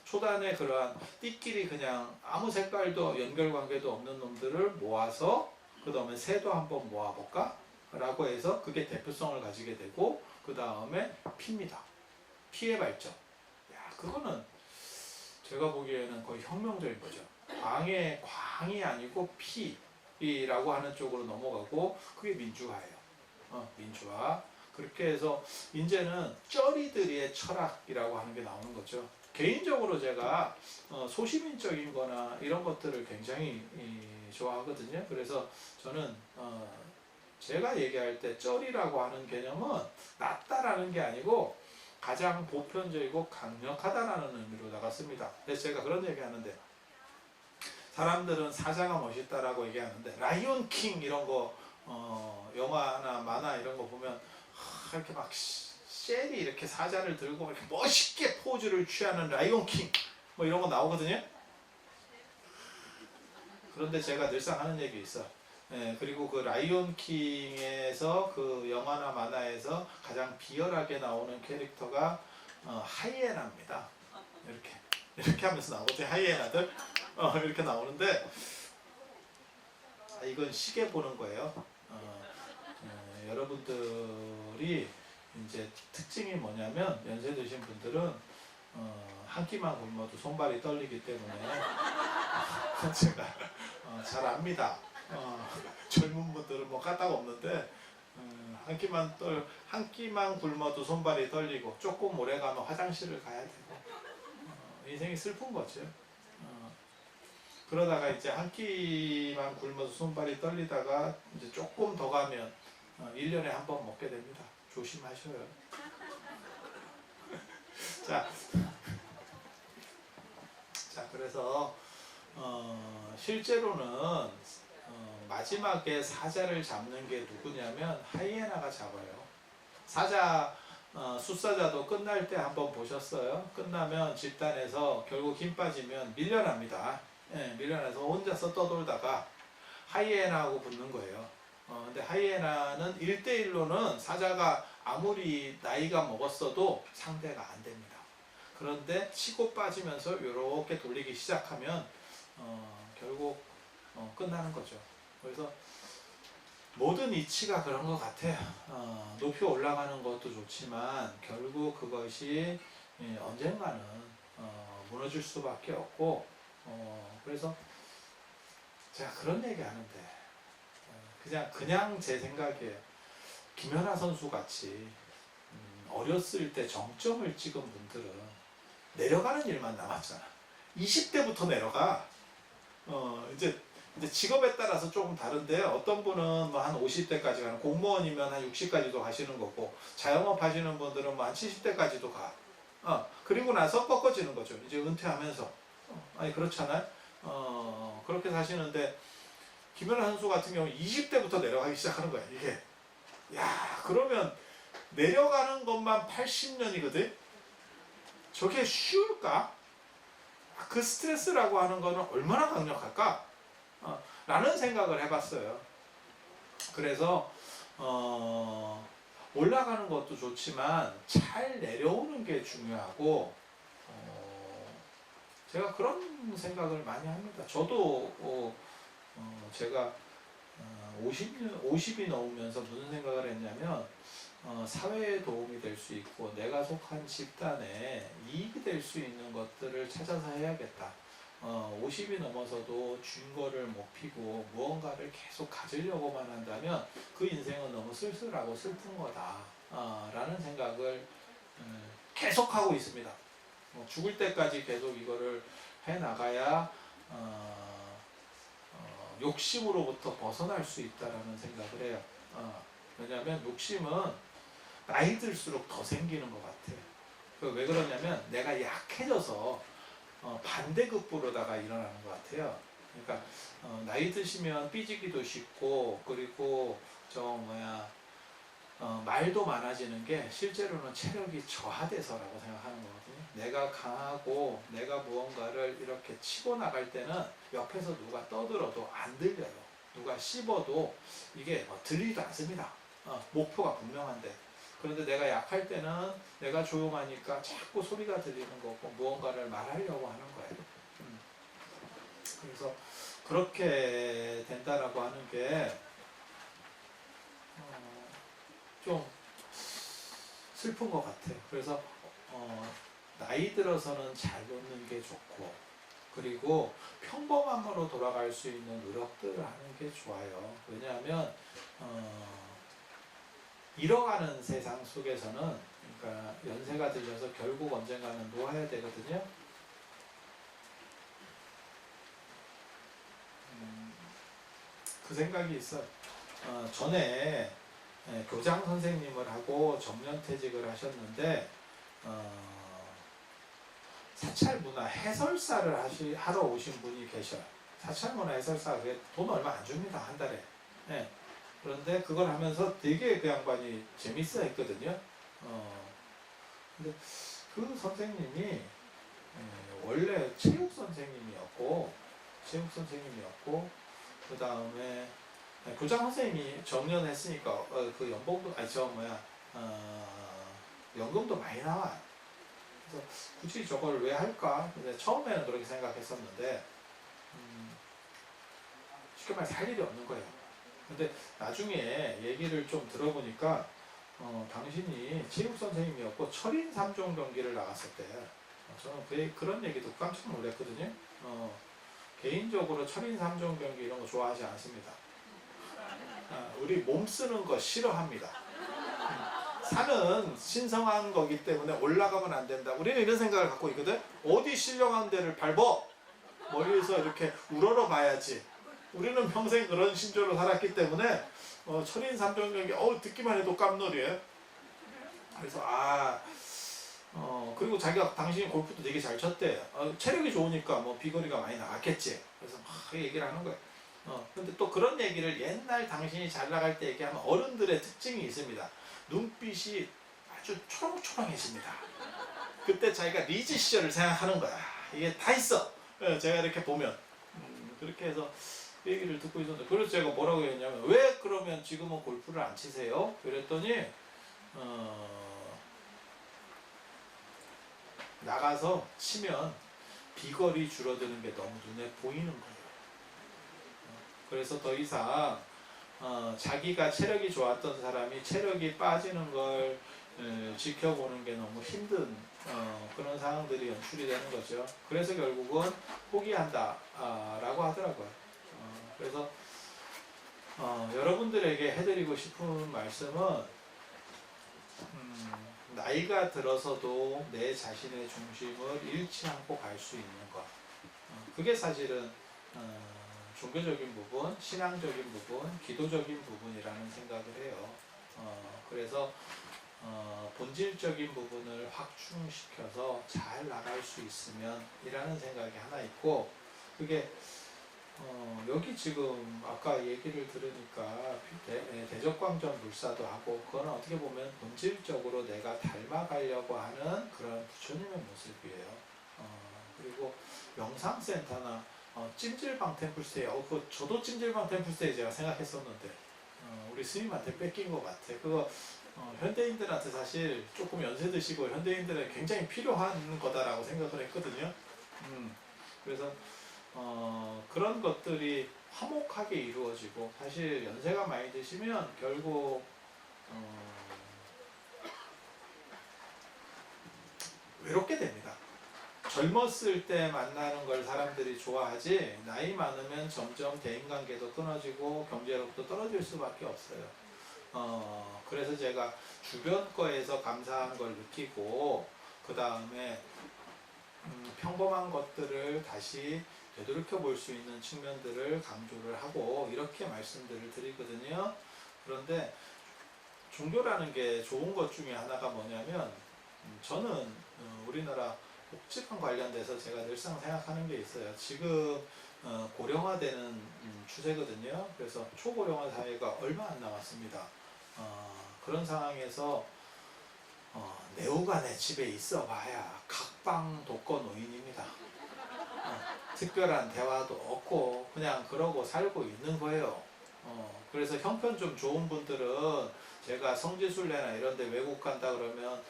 초단의 그러한 띠끼리 그냥 아무 색깔도 연결관계도 없는 놈들을 모아서 그 다음에 새도 한번 모아볼까? 라고 해서 그게 대표성을 가지게 되고 그 다음에 피입니다. 피의 발전. 야, 그거는 제가 보기에는 거의 혁명적인 거죠. 광이 아니고 피라고 하는 쪽으로 넘어가고 그게 민주화예요. 민주화. 그렇게 해서 이제는 쩌리들의 철학이라고 하는 게 나오는 거죠. 개인적으로 제가 소시민적인 거나 이런 것들을 굉장히 좋아하거든요. 그래서 저는 제가 얘기할 때 쩌리라고 하는 개념은 낮다라는 게 아니고 가장 보편적이고 강력하다라는 의미로다가 씁니다. 그래서 제가 그런 얘기 하는데, 사람들은 사자가 멋있다라고 얘기하는데 라이온 킹 이런 거 영화나 만화 이런 거 보면 이렇게 막 셀이 이렇게 사자를 들고 이렇게 멋있게 포즈를 취하는 라이온 킹 뭐 이런 거 나오거든요. 그런데 제가 늘상 하는 얘기 있어. 그리고 그 라이온 킹에서 그 영화나 만화에서 가장 비열하게 나오는 캐릭터가 하이에나입니다. 이렇게 하면서 나오거든요. 하이에나들 이렇게 나오는데 이건 시계 보는 거예요. 여러분들이 이제 특징이 뭐냐면 연세 드신 분들은 한 끼만 굶어도 손발이 떨리기 때문에 제가 잘 압니다. 젊은 분들은 뭐 까딱 없는데 한 끼만 굶어도 손발이 떨리고 조금 오래 가면 화장실을 가야 되고 인생이 슬픈 거죠. 그러다가 이제 한 끼만 굶어서 손발이 떨리다가 이제 조금 더 가면 1년에 한 번 먹게 됩니다. 조심하셔요. 자, 그래서 실제로는 마지막에 사자를 잡는 게 누구냐면 하이에나가 잡아요. 사자 숫사자도 끝날 때 한번 보셨어요? 끝나면 집단에서 결국 힘 빠지면 밀려납니다. 예, 밀려나서 혼자서 떠돌다가 하이에나하고 붙는 거예요. 근데 하이에나는 1대1로는 사자가 아무리 나이가 먹었어도 상대가 안 됩니다. 그런데 치고 빠지면서 이렇게 돌리기 시작하면 결국 끝나는 거죠. 그래서 모든 이치가 그런 것 같아요. 높이 올라가는 것도 좋지만 결국 그것이 언젠가는 무너질 수밖에 없고 그래서 제가 그런 얘기 하는데 그냥 제 생각이에요. 김연아 선수 같이 어렸을 때 정점을 찍은 분들은 내려가는 일만 남았잖아. 20대부터 내려가. 이제 직업에 따라서 조금 다른데 어떤 분은 뭐 한 50대까지 가는 공무원이면 한 60까지도 가시는 거고 자영업 하시는 분들은 뭐 한 70대까지도 가. 그리고 나서 꺾어지는 거죠. 이제 은퇴하면서. 아니 그렇잖아요. 그렇게 사시는데 김연아 선수 같은 경우 20대부터 내려가기 시작하는 거야. 이게 야 그러면 내려가는 것만 80년이거든. 저게 쉬울까? 그 스트레스라고 하는 거는 얼마나 강력할까? 라는 생각을 해봤어요. 그래서 올라가는 것도 좋지만 잘 내려오는 게 중요하고 제가 그런 생각을 많이 합니다. 저도 제가 50이 넘으면서 무슨 생각을 했냐면 사회에 도움이 될 수 있고 내가 속한 집단에 이익이 될 수 있는 것들을 찾아서 해야겠다. 50이 넘어서도 쥔거를 못 피고 무언가를 계속 가지려고만 한다면 그 인생은 너무 쓸쓸하고 슬픈 거다 라는 생각을 계속하고 있습니다. 죽을 때까지 계속 이거를 해나가야 욕심으로부터 벗어날 수 있다라는 생각을 해요. 왜냐하면 욕심은 나이 들수록 더 생기는 것 같아요. 왜 그러냐면 내가 약해져서 반대급부로다가 일어나는 것 같아요. 그러니까 나이 드시면 삐지기도 쉽고 그리고 말도 많아지는 게 실제로는 체력이 저하돼서라고 생각하는 거거든요. 내가 강하고 내가 무언가를 이렇게 치고 나갈 때는 옆에서 누가 떠들어도 안 들려요. 누가 씹어도 이게 들리지도 않습니다. 목표가 분명한데. 그런데 내가 약할 때는 내가 조용하니까 자꾸 소리가 들리는 거고 무언가를 말하려고 하는 거예요. 그래서 그렇게 된다라고 하는 게 좀 슬픈 것 같아요. 그래서 나이 들어서는 잘 놓는 게 좋고 그리고 평범함으로 돌아갈 수 있는 노력들을 하는 게 좋아요. 왜냐하면 잃어가는 세상 속에서는 그러니까 연세가 들려서 결국 언젠가는 놓아야 되거든요. 그 생각이 있어요. 전에 교장 선생님을 하고 정년퇴직을 하셨는데 사찰문화 해설사를 하러 오신 분이 계셔요. 사찰문화 해설사 돈 얼마 안 줍니다. 한 달에. 네. 그런데 그걸 하면서 되게 그 양반이 재밌어 했거든요. 근데 그 선생님이 원래 체육 선생님이었고 그 다음에 교장 선생님이 정년했으니까 그 연봉도 연금도 많이 나와. 그래서 굳이 저걸 왜 할까? 근데 처음에는 그렇게 생각했었는데 쉽게 말해서 할 일이 없는 거예요. 근데 나중에 얘기를 좀 들어보니까 당신이 체육 선생님이었고 철인 3종 경기를 나갔었대요. 저는 그런 얘기 듣고 깜짝 놀랐거든요. 개인적으로 철인 3종 경기 이런 거 좋아하지 않습니다. 우리 몸 쓰는 거 싫어합니다. 산은 신성한 거기 때문에 올라가면 안 된다. 우리는 이런 생각을 갖고 있거든. 어디 신령한 데를 밟어? 멀리서 이렇게 우러러 봐야지. 우리는 평생 그런 신조로 살았기 때문에 철인삼정경기 듣기만 해도 깜놀이에요. 그래서 그리고 자기가 당신이 골프도 되게 잘 쳤대. 체력이 좋으니까 뭐 비거리가 많이 나왔겠지. 그래서 막 얘기를 하는 거예요. 근데 또 그런 얘기를 옛날 당신이 잘 나갈 때 얘기하면 어른들의 특징이 있습니다. 눈빛이 아주 초롱초롱해집니다. 그때 자기가 리즈 시절을 생각하는 거야. 이게 다 있어. 제가 이렇게 보면 그렇게 해서 얘기를 듣고 있었는데, 그래서 제가 뭐라고 했냐면, 왜 그러면 지금은 골프를 안 치세요? 그랬더니 나가서 치면 비거리 줄어드는 게 너무 눈에 보이는 거예요. 그래서 더 이상 자기가 체력이 좋았던 사람이 체력이 빠지는 걸 지켜보는 게 너무 힘든 그런 상황들이 연출이 되는 거죠. 그래서 결국은 포기한다 라고 하더라고요. 그래서 여러분들에게 해드리고 싶은 말씀은 나이가 들어서도 내 자신의 중심을 잃지 않고 갈 수 있는 것, 그게 사실은 종교적인 부분, 신앙적인 부분, 기도적인 부분이라는 생각을 해요. 그래서 본질적인 부분을 확충시켜서 잘 나갈 수 있으면 이라는 생각이 하나 있고, 그게 여기 지금 아까 얘기를 들으니까 대적광전 물사도 하고, 그거는 어떻게 보면 본질적으로 내가 닮아가려고 하는 그런 부처님의 모습이에요. 그리고 영상센터나 찜질방 템플스테이, 저도 찜질방 템플스테이 제가 생각했었는데 우리 스님한테 뺏긴 것 같아. 그거 현대인들한테 사실 조금 연세 드시고 현대인들은 굉장히 필요한 거다라고 생각을 했거든요. 그래서 그런 것들이 화목하게 이루어지고, 사실 연세가 많이 드시면 결국 외롭게 됩니다. 젊었을 때 만나는 걸 사람들이 좋아하지, 나이 많으면 점점 대인관계도 끊어지고 경제력도 떨어질 수밖에 없어요. 그래서 제가 주변 거에서 감사한 걸 느끼고, 그 다음에 평범한 것들을 다시 되돌이켜 볼 수 있는 측면들을 강조를 하고 이렇게 말씀들을 드리거든요. 그런데 종교라는 게 좋은 것 중에 하나가 뭐냐면, 저는 우리나라 복지관 관련돼서 제가 늘상 생각하는 게 있어요. 지금 고령화되는 추세거든요. 그래서 초고령화 사회가 얼마 안 남았습니다. 그런 상황에서 내후가 내 집에 있어 봐야 각방 독거 노인입니다. 특별한 대화도 없고 그냥 그러고 살고 있는 거예요. 그래서 형편 좀 좋은 분들은 제가 성지순례나 이런 데 외국 간다 그러면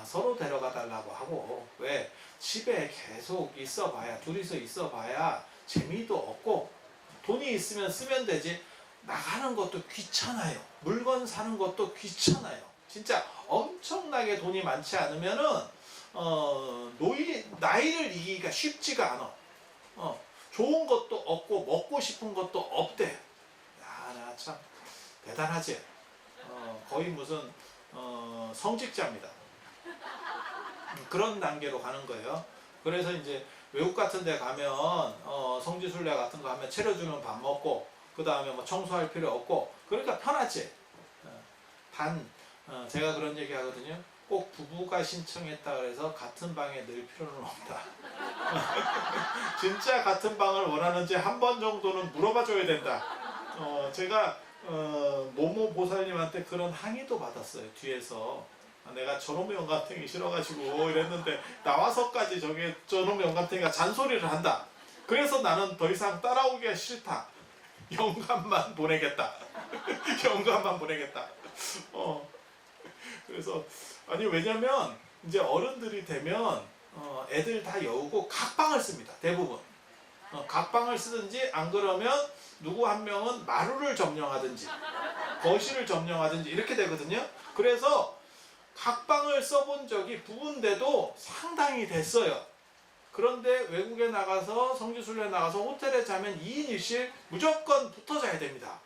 서로 데려가 달라고 하고, 왜? 집에 계속 있어 봐야, 둘이서 있어 봐야 재미도 없고, 돈이 있으면 쓰면 되지 나가는 것도 귀찮아요. 물건 사는 것도 귀찮아요. 진짜 엄청나게 돈이 많지 않으면은 나이를 이기기가 쉽지가 않아. 좋은 것도 없고 먹고 싶은 것도 없대. 야, 나 참 대단하지. 거의 무슨 성직자입니다. 그런 단계로 가는 거예요. 그래서 이제 외국 같은 데 가면 성지순례 같은 거 하면 차려주는 밥 먹고, 그 다음에 뭐 청소할 필요 없고, 그러니까 편하지. 단 제가 그런 얘기 하거든요. 꼭 부부가 신청했다 그래서 같은 방에 늘 필요는 없다. 진짜 같은 방을 원하는지 한 번 정도는 물어봐 줘야 된다. 제가 모모 보살님한테 그런 항의도 받았어요. 뒤에서 내가 저놈의 영감탱이 싫어가지고 이랬는데 나와서까지 저놈의 영감탱이가 잔소리를 한다. 그래서 나는 더 이상 따라오기가 싫다. 영감만 보내겠다. 영감만 보내겠다. 그래서 왜냐면 이제 어른들이 되면 애들 다 여우고 각방을 씁니다. 대부분 각방을 쓰든지, 안 그러면 누구 한 명은 마루를 점령하든지 거실을 점령하든지 이렇게 되거든요. 그래서 각방을 써본 적이 부부인데도 상당히 됐어요. 그런데 외국에 나가서 성지순례 나가서 호텔에 자면 2인 1실 무조건 붙어 자야 됩니다.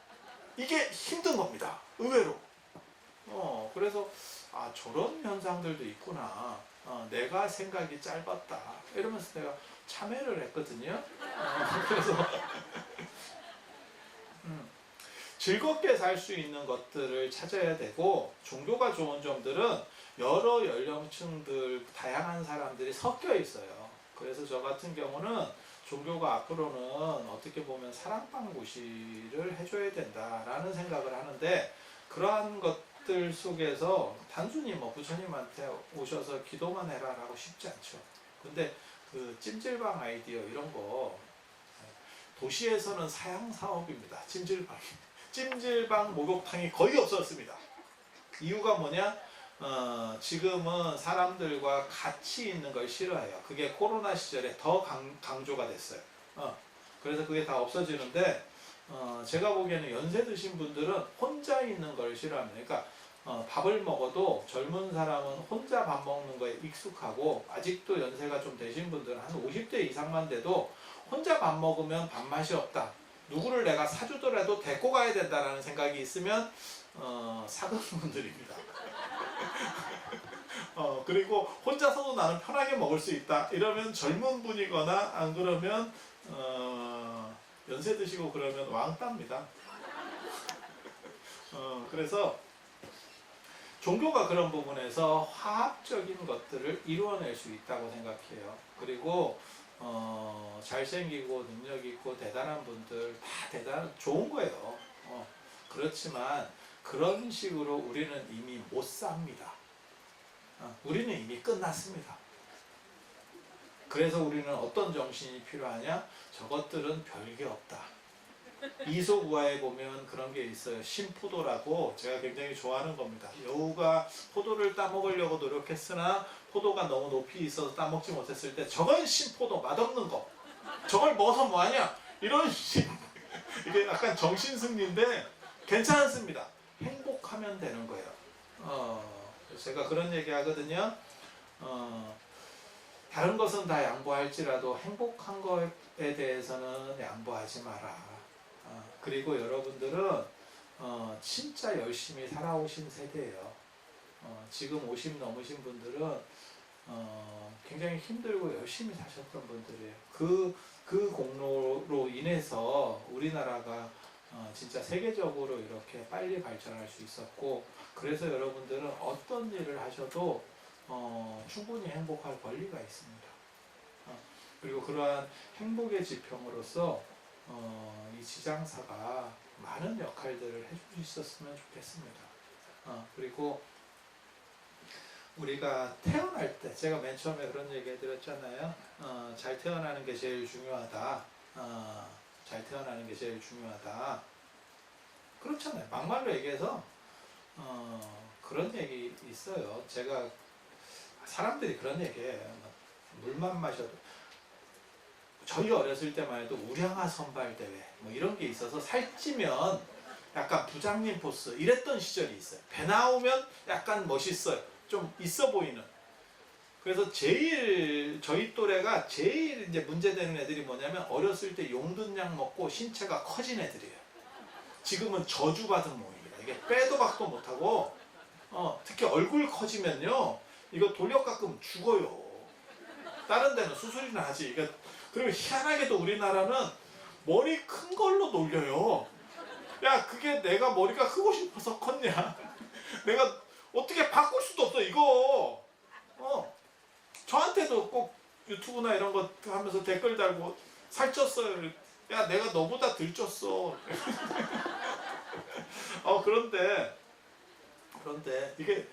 이게 힘든 겁니다. 의외로. 그래서 아 저런 현상들도 있구나. 내가 생각이 짧았다. 이러면서 내가 참회를 했거든요. 그래서 즐겁게 살 수 있는 것들을 찾아야 되고 종교가 좋은 점들은 여러 연령층들 다양한 사람들이 섞여 있어요. 그래서 저 같은 경우는 종교가 앞으로는 어떻게 보면 사랑방구시를 해줘야 된다라는 생각을 하는데 그러한 것들 속에서 단순히 뭐 부처님한테 오셔서 기도만 해라라고 쉽지 않죠. 근데 그 찜질방 아이디어 이런 거 도시에서는 사양 사업입니다. 찜질방 목욕탕이 거의 없었습니다. 이유가 뭐냐? 지금은 사람들과 같이 있는 걸 싫어해요. 그게 코로나 시절에 더 강조가 됐어요. 그래서 그게 다 없어지는데 제가 보기에는 연세 드신 분들은 혼자 있는 걸 싫어합니다. 그러니까 밥을 먹어도 젊은 사람은 혼자 밥 먹는 거에 익숙하고 아직도 연세가 좀 되신 분들은 한 50대 이상만 돼도 혼자 밥 먹으면 밥맛이 없다. 누구를 내가 사주더라도 데리고 가야 된다라는 생각이 있으면 사극분들입니다. 그리고 혼자서도 나는 편하게 먹을 수 있다. 이러면 젊은 분이거나 안 그러면 연세 드시고 그러면 왕따입니다. 그래서 종교가 그런 부분에서 화합적인 것들을 이루어낼 수 있다고 생각해요. 그리고 잘생기고 능력 있고 대단한 분들 다 좋은 거예요. 그렇지만 그런 식으로 우리는 이미 못 삽니다. 우리는 이미 끝났습니다. 그래서 우리는 어떤 정신이 필요하냐? 저것들은 별게 없다. 이솝우화에 보면 그런 게 있어요. 신포도라고 제가 굉장히 좋아하는 겁니다. 여우가 포도를 따먹으려고 노력했으나 포도가 너무 높이 있어서 따먹지 못했을 때 저건 신포도 맛없는 거. 저걸 먹어서 뭐하냐? 이런 이게 약간 정신승리인데 괜찮습니다. 행복하면 되는 거예요. 제가 그런 얘기 하거든요. 다른 것은 다 양보할지라도 행복한 것에 대해서는 양보하지 마라. 그리고 여러분들은 진짜 열심히 살아오신 세대예요. 지금 50 넘으신 분들은 굉장히 힘들고 열심히 사셨던 분들이에요. 그 공로로 인해서 우리나라가 진짜 세계적으로 이렇게 빨리 발전할 수 있었고, 그래서 여러분들은 어떤 일을 하셔도 충분히 행복할 권리가 있습니다. 그리고 그러한 행복의 지평으로서 이 지장사가 많은 역할들을 해줄 수 있었으면 좋겠습니다. 그리고 우리가 태어날 때, 제가 맨 처음에 그런 얘기 해드렸잖아요. 잘 태어나는 게 제일 중요하다. 잘 태어나는 게 제일 중요하다. 그렇잖아요. 막말로 얘기해서 그런 얘기 있어요. 제가 사람들이 그런 얘기해요. 물만 마셔도, 저희 어렸을 때만 해도 우량아 선발대회 뭐 이런 게 있어서 살찌면 약간 부장님 포스 이랬던 시절이 있어요. 배 나오면 약간 멋있어요. 좀 있어 보이는. 그래서 제일 저희 또래가 제일 이제 문제되는 애들이 뭐냐면 어렸을 때 용둔약 먹고 신체가 커진 애들이에요. 지금은 저주받은 모임이다. 이게 빼도 박도 못하고 특히 얼굴 커지면요 이거 돌려 깎으면 죽어요. 다른 데는 수술이나 하지. 그리고 희한하게도 우리나라는 머리 큰 걸로 놀려요. 야, 그게 내가 머리가 크고 싶어서 컸냐? 내가 어떻게 바꿀 수도 없어 이거. 저한테도 꼭 유튜브나 이런 거 하면서 댓글 달고 살쪘어요. 야, 내가 너보다 덜 쪘어. 그런데 이게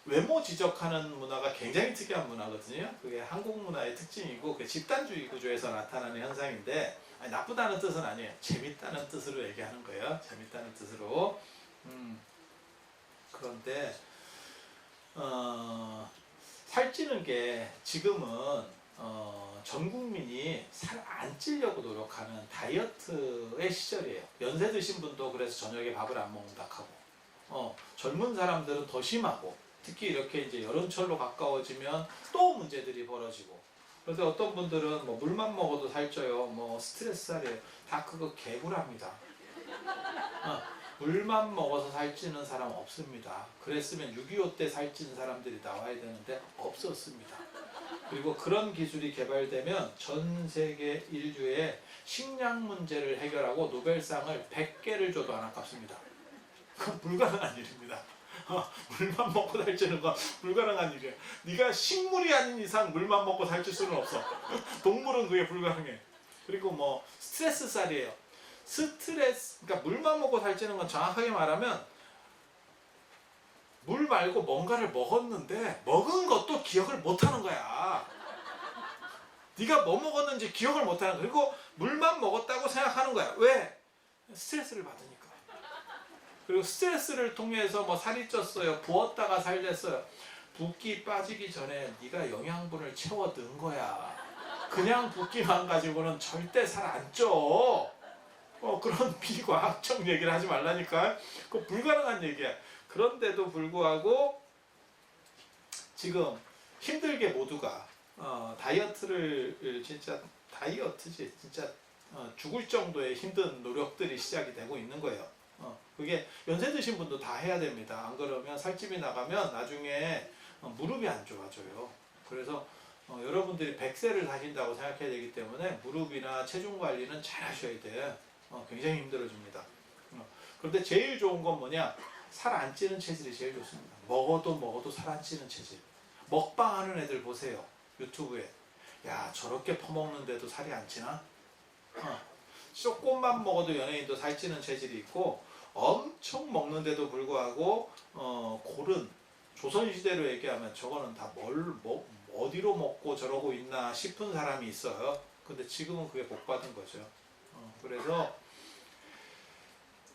외모 지적하는 문화가 굉장히 특이한 문화거든요. 그게 한국 문화의 특징이고 그게 집단주의 구조에서 나타나는 현상인데, 아니, 나쁘다는 뜻은 아니에요. 재밌다는 뜻으로 얘기하는 거예요. 재밌다는 뜻으로. 그런데 살찌는 게 지금은 전 국민이 살 안 찌려고 노력하는 다이어트의 시절이에요. 연세 드신 분도 그래서 저녁에 밥을 안 먹는다 하고, 젊은 사람들은 더 심하고, 특히 이렇게 이제 여름철로 가까워지면 또 문제들이 벌어지고. 그런데 어떤 분들은 뭐 물만 먹어도 살쪄요. 뭐 스트레스 살이에요. 다 그거 개구라입니다. 물만 먹어서 살찌는 사람 없습니다. 그랬으면 6.25 때 살찐 사람들이 나와야 되는데 없었습니다. 그리고 그런 기술이 개발되면 전 세계 인류의 식량 문제를 해결하고 노벨상을 100개를 줘도 안 아깝습니다. 그건 불가능한 일입니다. 물만 먹고 살찌는 건 불가능한 일이야. 네가 식물이 아닌 이상 물만 먹고 살찔 수는 없어. 동물은 그게 불가능해. 그리고 뭐 스트레스살이에요. 그러니까 물만 먹고 살찌는 건 정확하게 말하면 물 말고 뭔가를 먹었는데 먹은 것도 기억을 못하는 거야. 네가 뭐 먹었는지 기억을 못하는 거야. 그리고 물만 먹었다고 생각하는 거야. 왜? 스트레스를 받으니까. 그리고 스트레스를 통해서 뭐 살이 쪘어요, 부었다가 살 됐어요. 붓기 빠지기 전에 네가 영양분을 채워 넣은 거야. 그냥 붓기만 가지고는 절대 살 안 쪄. 그런 비과학적 얘기를 하지 말라니까. 그거 불가능한 얘기야. 그런데도 불구하고 지금 힘들게 모두가 다이어트를 진짜 다이어트지 진짜 죽을 정도의 힘든 노력들이 시작이 되고 있는 거예요. 그게 연세 드신 분도 다 해야 됩니다. 안 그러면 살집이 나가면 나중에 무릎이 안 좋아져요. 그래서 여러분들이 100세를 사신다고 생각해야 되기 때문에 무릎이나 체중 관리는 잘 하셔야 돼. 굉장히 힘들어집니다. 그런데 제일 좋은 건 뭐냐? 살 안 찌는 체질이 제일 좋습니다. 먹어도 살 안 찌는 체질. 먹방 하는 애들 보세요. 유튜브에. 야, 저렇게 퍼먹는데도 살이 안 찌나? 조금만 먹어도 연예인도 살찌는 체질이 있고, 엄청 먹는데도 불구하고 고른 조선시대로 얘기하면 저거는 다 어디로 먹고 저러고 있나 싶은 사람이 있어요. 근데 지금은 그게 복 받은 거죠. 그래서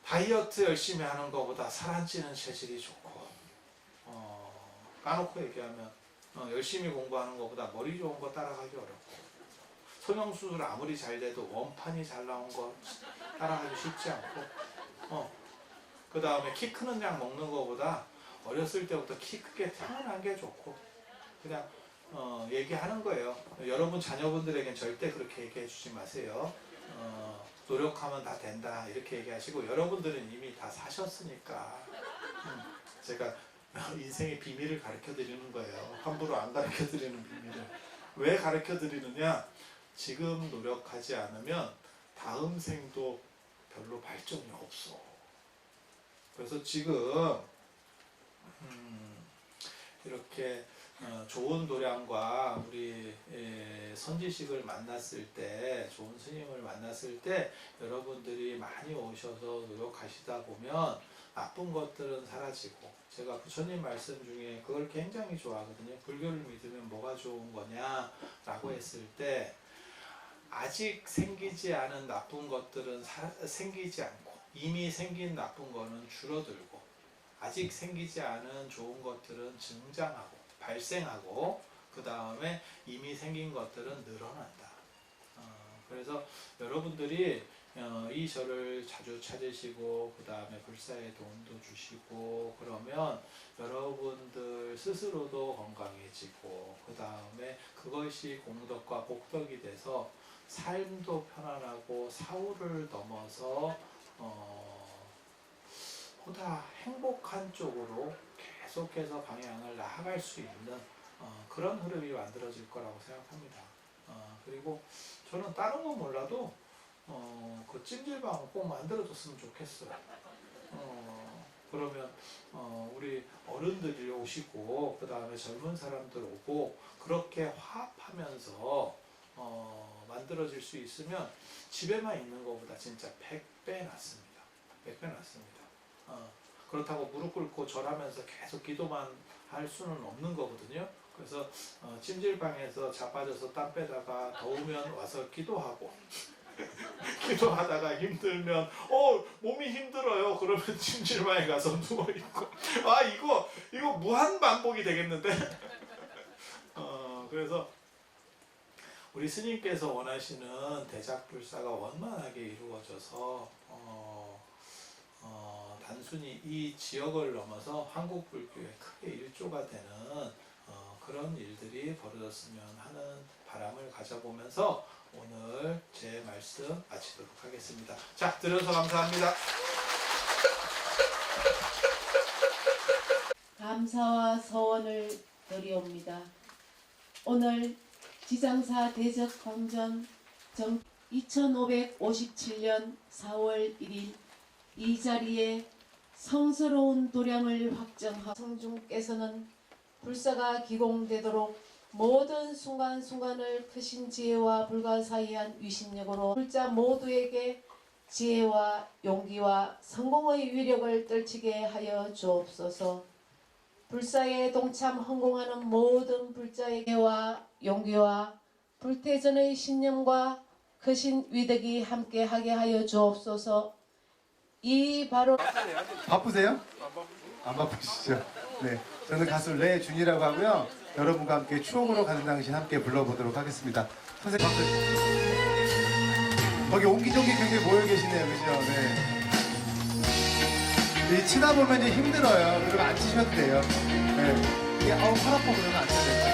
다이어트 열심히 하는 것보다 살 안 찌는 체질이 좋고, 까놓고 얘기하면 열심히 공부하는 것보다 머리 좋은 거 따라가기 어렵고, 성형수술 아무리 잘 돼도 원판이 잘 나온 거 따라가기 쉽지 않고, 그 다음에 키 크는 약 먹는 것보다 어렸을 때부터 키 크게 태어난 게 좋고, 그냥 얘기하는 거예요. 여러분 자녀분들에겐 절대 그렇게 얘기해 주지 마세요. 노력하면 다 된다 이렇게 얘기하시고, 여러분들은 이미 다 사셨으니까 제가 인생의 비밀을 가르쳐 드리는 거예요. 함부로 안 가르쳐 드리는 비밀을. 왜 가르쳐 드리느냐? 지금 노력하지 않으면 다음 생도 별로 발전이 없어. 그래서 지금 이렇게 좋은 도량과 우리 선지식을 만났을 때, 좋은 스님을 만났을 때 여러분들이 많이 오셔서 노력하시다 보면 나쁜 것들은 사라지고, 제가 부처님 말씀 중에 그걸 굉장히 좋아하거든요. 불교를 믿으면 뭐가 좋은 거냐 라고 했을 때, 아직 생기지 않은 나쁜 것들은 생기지 않고, 이미 생긴 나쁜 거는 줄어들고, 아직 생기지 않은 좋은 것들은 증장하고 발생하고, 그 다음에 이미 생긴 것들은 늘어난다. 그래서 여러분들이 이 절을 자주 찾으시고, 그 다음에 불사에 도움도 주시고, 그러면 여러분들 스스로도 건강해지고, 그 다음에 그것이 공덕과 복덕이 돼서 삶도 편안하고 사후를 넘어서 보다 행복한 쪽으로 계속해서 방향을 나아갈 수 있는 그런 흐름이 만들어질 거라고 생각합니다. 그리고 저는 다른 건 몰라도 그 찜질방을 꼭 만들어줬으면 좋겠어요. 그러면 우리 어른들이 오시고, 그 다음에 젊은 사람들 오고, 그렇게 화합하면서 만들어질 수 있으면 집에만 있는 것보다 진짜 100배 낫습니다. 100배 낫습니다. 그렇다고 무릎 꿇고 절하면서 계속 기도만 할 수는 없는 거거든요. 그래서 찜질방에서 자빠져서 땀 빼다가 더우면 와서 기도하고 기도하다가 힘들면 몸이 힘들어요. 그러면 찜질방에 가서 누워있고, 이거 무한 반복이 되겠는데. 그래서 우리 스님께서 원하시는 대작불사가 원만하게 이루어져서 단순히 이 지역을 넘어서 한국 불교에 크게 일조가 되는 그런 일들이 벌어졌으면 하는 바람을 가져보면서 오늘 제 말씀 마치도록 하겠습니다. 자, 들어서 감사합니다.
감사와 서원을 드리옵니다. 오늘 지장사 대적 광전 2557년 4월 1일 이 자리에 성스러운 도량을 확정하고 성중께서는 불사가 기공되도록 모든 순간순간을 크신 지혜와 불가사의한 위신력으로 불자 모두에게 지혜와 용기와 성공의 위력을 떨치게 하여 주옵소서. 불사에 동참 헌공하는 모든 불자에게와 용기와 불태전의 신념과 크신 위덕이 함께하게 하여 주옵소서. 이 바로
바쁘세요? 안 바쁘시죠? 네, 저는 가수 레준이라고 하고요. 여러분과 함께 추억으로 가는 당신 함께 불러보도록 하겠습니다. 선생님 박수. 거기 옹기종기 굉장히 모여 계시네요, 그죠? 네. 이 치다 보면 이제 힘들어요. 그리고 안 치셔도 돼요. 네. 이게 팔 아파 그러면 안 쳐야 돼요.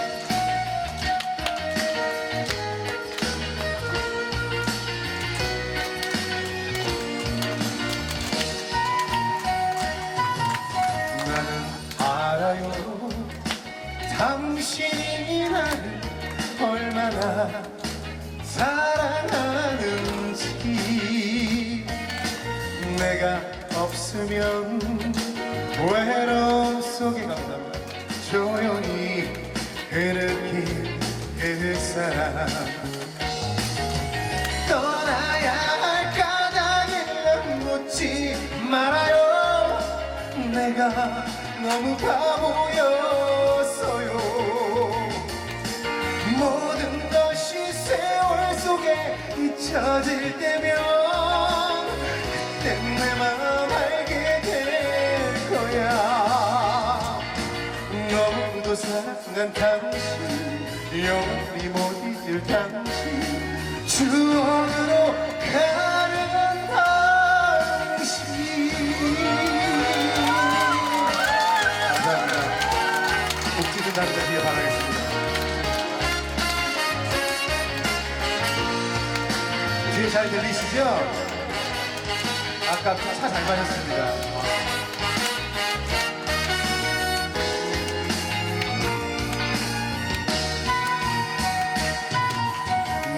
당신이 나를 얼마나 사랑하는지 내가 없으면 외로움 속에 감사합니다. 조용히 흐르긴 그 사람 떠나야 할 까닭을 묻지 말아요. 내가 너무 바보였어요. 모든 것이 세월 속에 잊혀질 때면 그때 내 맘 알게 될 거야. 너무도 사랑한 당신 영원히 못 잊을 당신 추억으로 가는 당신 복지는 남자시길 바라겠습니다. 뒤에 잘 들리시죠? 아까 차 잘 마셨습니다.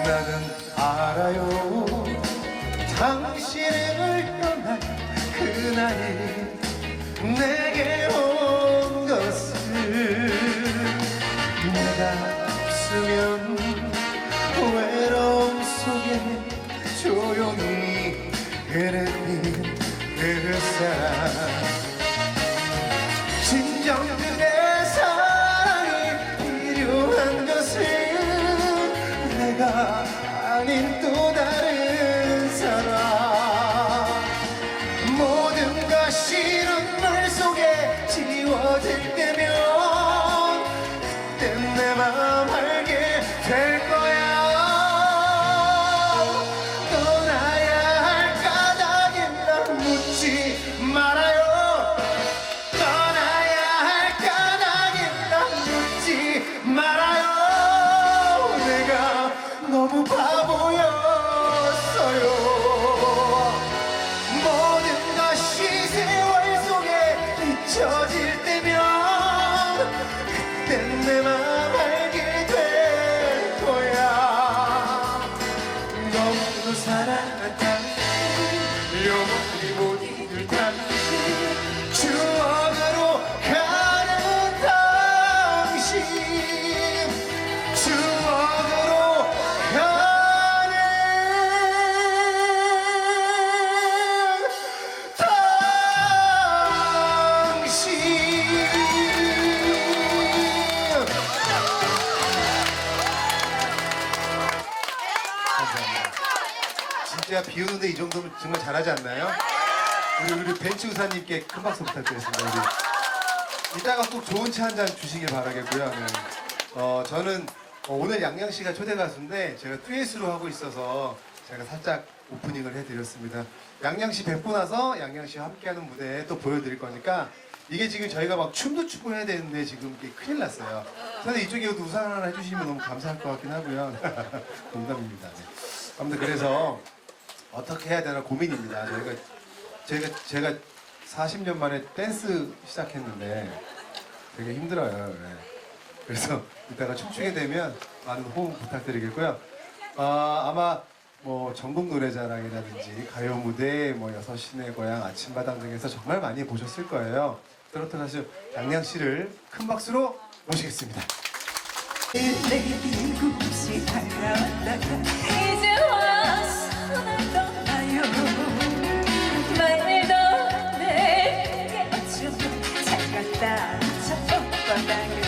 나는 알아요. 당신을 떠난 그날이 내게 온 것을 내가 없으면 외로움 속에 조용히 흐르는 그 사람 진정 그대 사랑이 필요한 것은 내가 아닌 또 다른 사람 모든 것이 눈물 속에 지워질 때면 그땐 내 맘 알게 될 거야. 떠나야 할 까닭이라 묻지 말아요. 떠나야 할 까닭이라 묻지 말아요. 내가 너무 바보였어요. 모든 것이 세월 속에 잊혀질 때면 그땐 내 맘 알게 될 거야. 너무도 사랑한 당신 영원히 못 잊을 당신 추억으로 가는 당신 추억으로 가는 당신 진짜 비 오는데 이 정도면 정말 잘하지 않나요? 우리 벤츠 우사님께 큰 박수 부탁드리겠습니다. 우리. 이따가 꼭 좋은 차 한 잔 주시길 바라겠고요. 네. 저는 오늘 양양씨가 초대 가수인데 제가 듀엣으로 하고 있어서 제가 살짝 오프닝을 해드렸습니다. 양양씨 뵙고 나서 양양씨와 함께하는 무대 또 보여드릴 거니까 이게 지금 저희가 막 춤도 추고 해야 되는데 지금 이게 큰일 났어요. 선생님 이쪽에 우산 하나 해주시면 너무 감사할 것 같긴 하고요. 농담입니다. 네. 아무튼 그래서 어떻게 해야 되나 고민입니다. 제가 40년 만에 댄스 시작했는데 되게 힘들어요. 예. 그래서 이따가 춤추게 되면 많은 호응 부탁드리겠고요. 아마 뭐 전국 노래자랑이라든지 가요 무대, 뭐 여섯 시내 고향, 아침마당 등에서 정말 많이 보셨을 거예요. 트로트 가수 양양 씨를 큰 박수로 모시겠습니다.
내기국시 다가왔다가 이제 와서 날 떠나요. 말도 내게 어쩌면 작았다 쳤었거든요.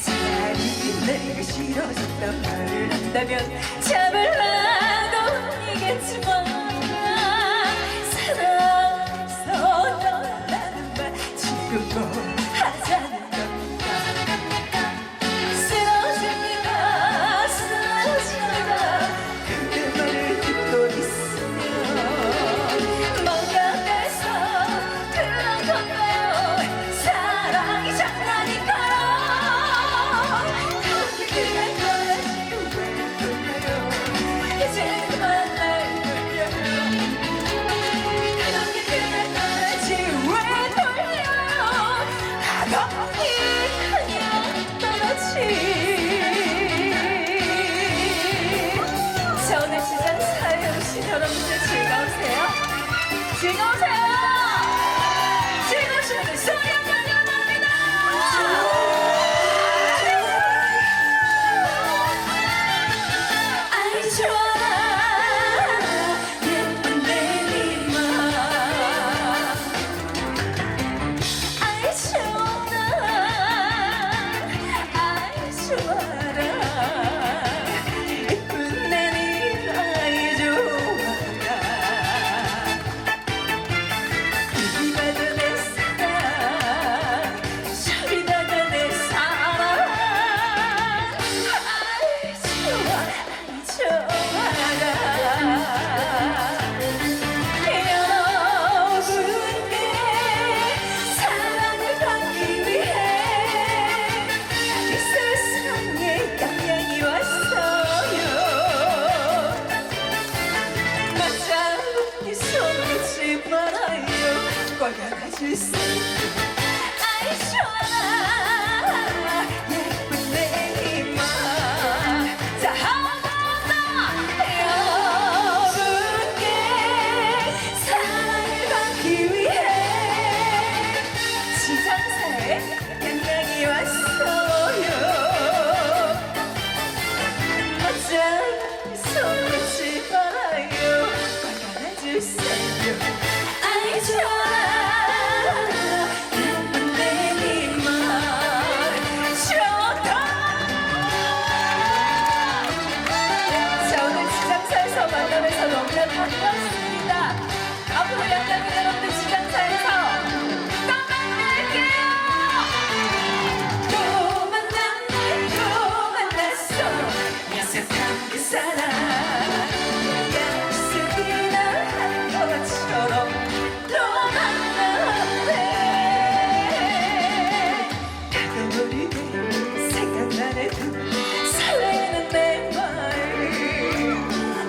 차라리 내가 싫어졌다 말을 한다면 잡으라도 이겠지만 사랑해서 떠나는 말 지금도 하자는 겁니다. 쓰러집니다 쓰러집니다 그 말을 듣고 있으면 뭔가 돼서 그런 건가요. 사랑이 장난인가요. 그렇게 그냥 떠나지 왜 돌려요. 이제 그만 날 돌려요. 그렇게 그냥 떠나지 왜 돌려요. 가볍게 그냥 떠나지. 자, 오늘 시장 사회없이 여러분들 즐거우세요? 즐거우세요? 즐거우시면 소리 한번 연합니다. 아이 좋아라 예쁜 내리마. 아이 좋아라 아이 좋아라 예쁜 내리마. 아이 좋아라 이리 봐도 내 사랑 저리 봐도 내 사랑. 아이 좋아 아이 좋아라. 여러분께 사랑을 받기 위해 이 세상에 양양이 왔어요. 맞아 이 손을 놓지 말아요. 꽉안아주세요. 아이 좋아라 예쁜 내 이마. 자, 한 번 더 여러분께 사랑을 받기 위해 지상사에 양양이 왔어요. 맞아 손 놓지 말아요. 꽉 안아주세요. 아이 좋아라 예쁜 내 이마. 좋다. 자, 오늘 지상사에서 만나면서 너무나 반갑습니다. 앞으로 양양이 여러분들 지상사에서 또 만날게요. 또 만났네 또 만났어 야속한 그 사람. 약속이나 한 것처럼 또 만났네. 다가오리게 생각만 해도 설레는 내 마음.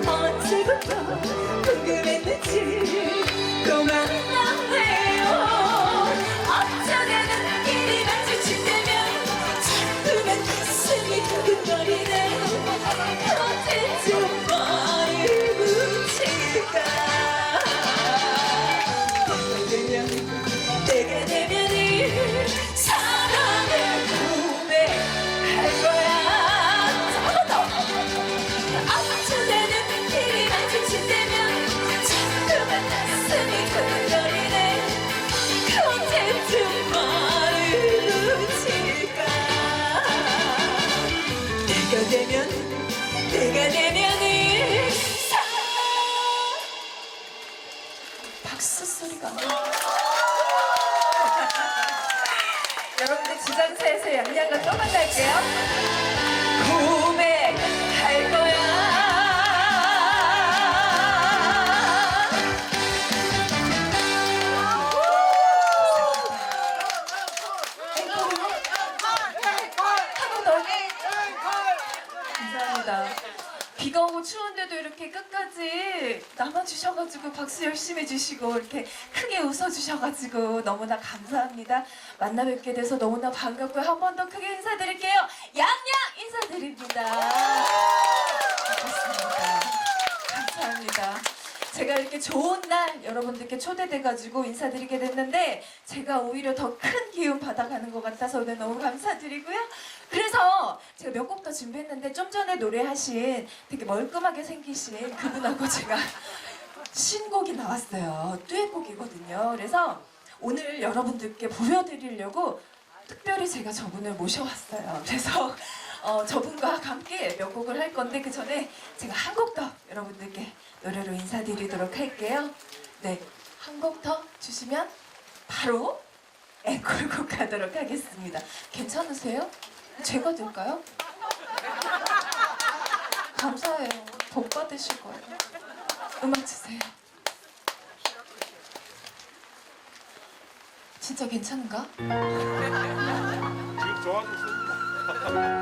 언제부터 궁금했는지 또 만났네요. 어쩌다는 일이 마주친다면 자꾸만 가슴이 두근거리네. 언제쯤 마음을 붙일까. 내가 되면은 사랑을 고백할 거야. 어쩌다는 일이 마주친다면 이렇게 끝까지 남아주셔가지고 박수 열심히 주시고 이렇게 크게 웃어주셔가지고 너무나 감사합니다. 만나 뵙게 돼서 너무나 반갑고요. 한 번 더 크게 인사드릴게요. 양양 인사드립니다. 반갑습니다. 감사합니다. 제가 이렇게 좋은 날 여러분들께 초대돼가지고 인사드리게 됐는데 제가 오히려 더 큰 기운 받아가는 것 같아서 오늘 너무 감사드리고요. 그래서 제가 몇 곡 더 준비했는데 좀 전에 노래하신 되게 멀끔하게 생기신 그분하고 제가 신곡이 나왔어요. 듀엣곡이거든요. 그래서 오늘 여러분들께 보여드리려고 특별히 제가 저분을 모셔왔어요. 그래서 저분과 함께 몇 곡을 할 건데 그 전에 제가 한 곡 더 여러분들께 노래로 인사드리도록 할게요. 네, 한 곡 더 주시면 바로 앵콜곡 가도록 하겠습니다. 괜찮으세요? 제가 될까요? 감사해요. 복 받으실 거예요. 음악 주세요. 진짜 괜찮은가?
지금 좋아졌어.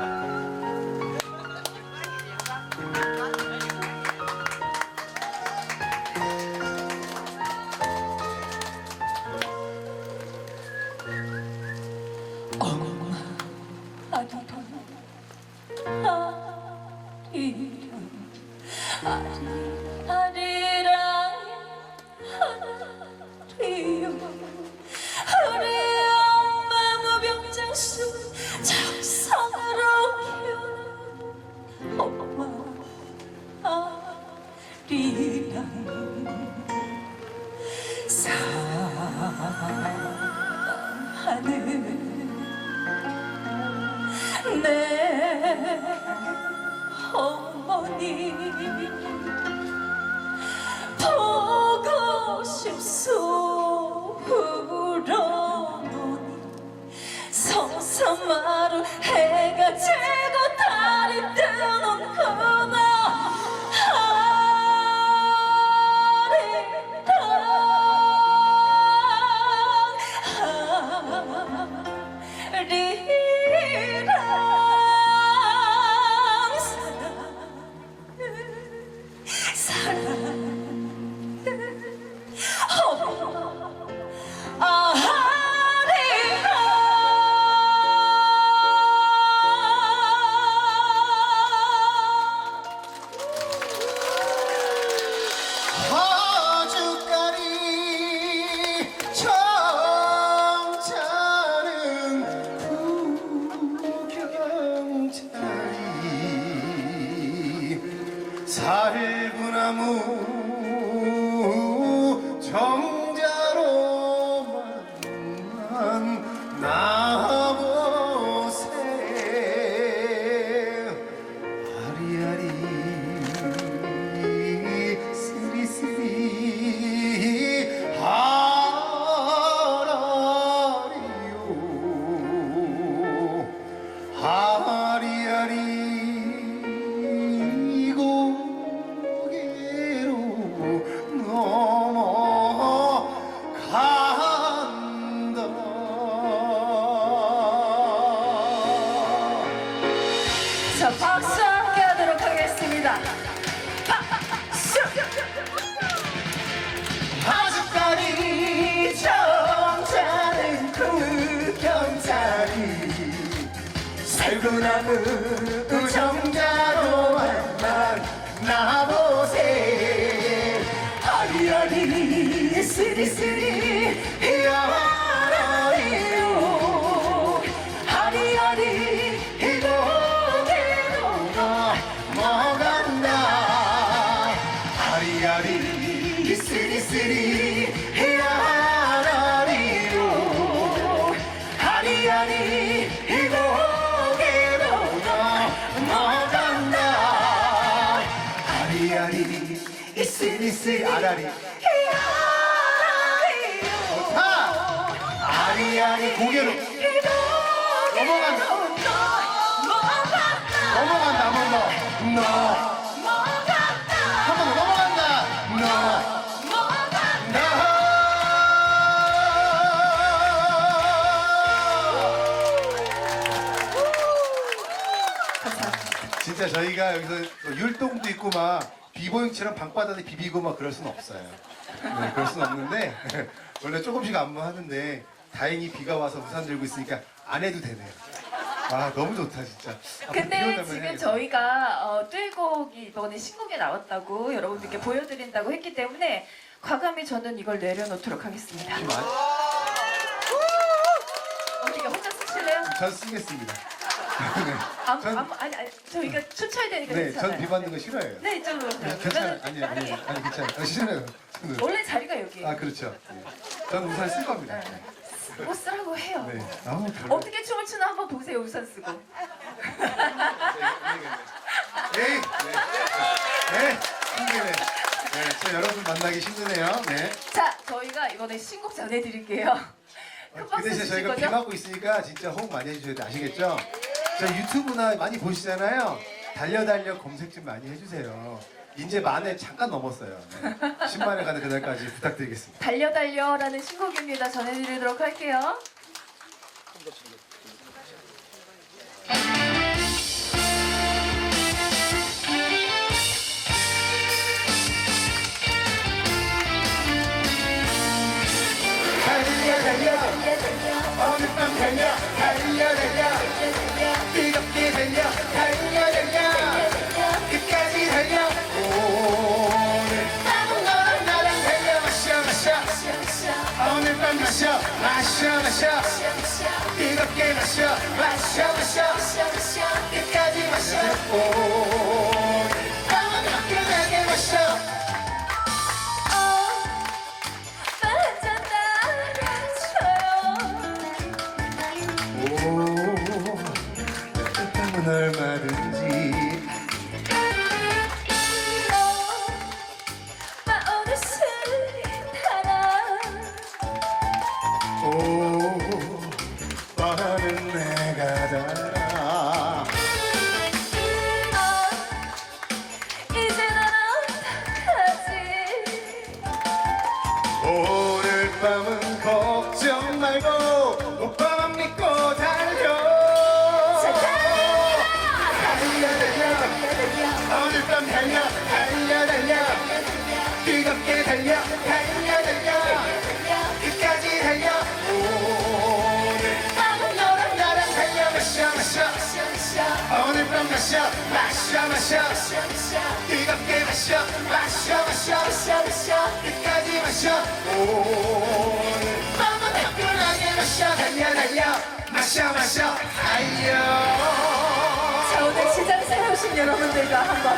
내 어머니 보고 싶소 울어보니 성삼마루 해가 지고 달이 뜨는 그날
살구나무 정자로 만난 나보세 아리아리 쓰리쓰리 하라리요 하리아리
자, 박수 함께 하도록 하겠습니다. 박수!
아주까지 정자는 그 경자리 살구나무 정자로 만난 나보세 아리아리 쓰리쓰리 야라리요 아리아리 아리아리 쓰리쓰리 야라리요 아리아리 고개로 넘어간다 아리아리 쓰리쓰리 아라리 좋다 아리아리 고개로 넘어간다 넘어간다 한 번 더 한 번 더 넘어간다 진짜 저희가 여기서 율동도 있고 막 비보잉처럼 방바닥에 비비고 막 그럴 수는 없어요. 네, 그럴 수는 없는데 원래 조금씩 안무하는데 다행히 비가 와서 우산 들고 있으니까 안 해도 되네요. 아 너무 좋다 진짜. 앞으로 비
근데
온다면
지금
해야겠다.
저희가 띨곡이 이번에 신곡에 나왔다고 여러분들께 보여드린다고 했기 때문에 과감히 저는 이걸 내려놓도록 하겠습니다.
비 많이-
어떻게 혼자 쓰실래요?
전 쓰겠습니다.
아니 저희가 추천되니까
네,
괜찮아요.
전 비 맞는 거 싫어해요.
네 이쪽으로 오세요.
괜찮아요. 아니 괜찮아요. 싫어요. 저는.
원래 자리가 여기예요.
아 그렇죠. 네. 전 우산 쓸 겁니다.
네. 뭐 쓰라고 해요.
네. 아우 별로.
어떻게 춤을 추나 한번 보세요 우산 쓰고.
네. 네. 힘드네. 네. 저 여러분 만나기 힘드네요. 네.
자 저희가 이번에 신곡 전해드릴게요. 큰
그
박수
대신
주실
저희가 비
거죠?
맞고 있으니까 진짜 호응 많이 해주셔야 돼. 아시겠죠? 저 유튜브나 많이 보시잖아요. 달려 검색 좀 많이 해주세요. 이제 만에 잠깐 넘었어요. 네. 10만에 가는 그날까지 부탁드리겠습니다.
달려라는 신곡입니다. 전해드리도록 할게요.
어느 밤 달려 뜨겁게 달려 끝까지 달려 오늘 밤은 너랑 나랑 달려 마셔 오늘 밤 마셔 뜨겁게 마셔 끝까지 마셔 오늘 밤은 화끈하게 마셔
한잔 따라줘요.
뜻하면 얼마든지
나 오늘 술이 달아.
오 뻔한 내가 달아
이제 난 어떡하지?
오늘 밤은 걱정 말고 오빠만 믿고 달려 오늘 밤 달려 뜨겁게 달려 끝까지 달려 오늘 밤은 너랑 나랑 달려 마셔 오늘 밤 마셔 뜨겁게 마셔 끝까지 마셔 오늘 밤은 화끈하게 마셔 달려 마셔 달려
자 오늘 시장에 오신 여러분들과 한번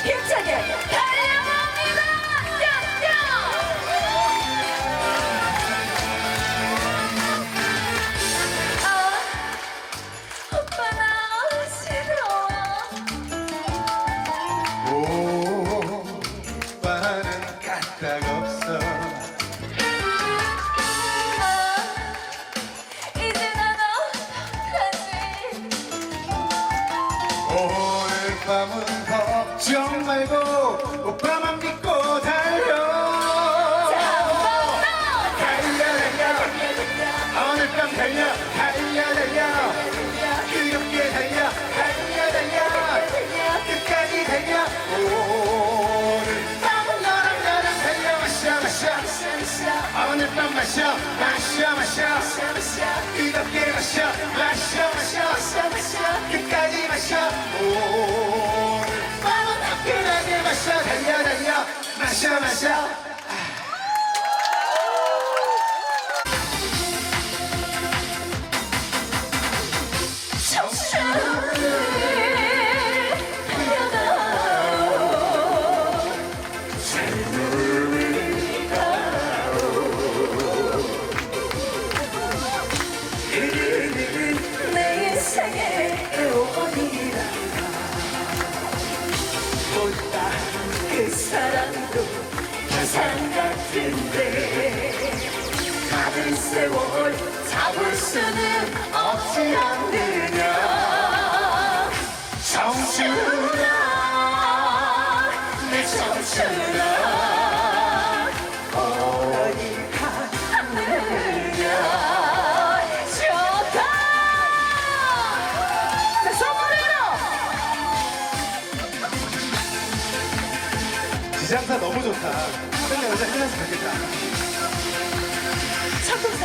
힘차게 달려봅니다. 오빠 나 싫어.
오빠는 까딱없어
이제 난 어떡하지?
오늘 밤은 걱정 말고 오빠만 믿고 달려 오늘 밤 달려 뜨겁게 달려 끝까지 달려 오늘 밤은 너랑 나랑 달려 마셔 오늘 밤 마셔 뜨겁게 마셔 끝까지 마셔 오늘 밤은 화끈하게 마셔 달려 마셔
내 인생의 애원이라 보다 그 사랑도 계산 같은데 가는 세월 잡을 수는 없지 않느냐 청춘아 내 청춘아 어디 갔느냐 좋다 자 손머리로
장사 너무 좋다. 근데 여자 해놨으면 좋겠다.
첫동사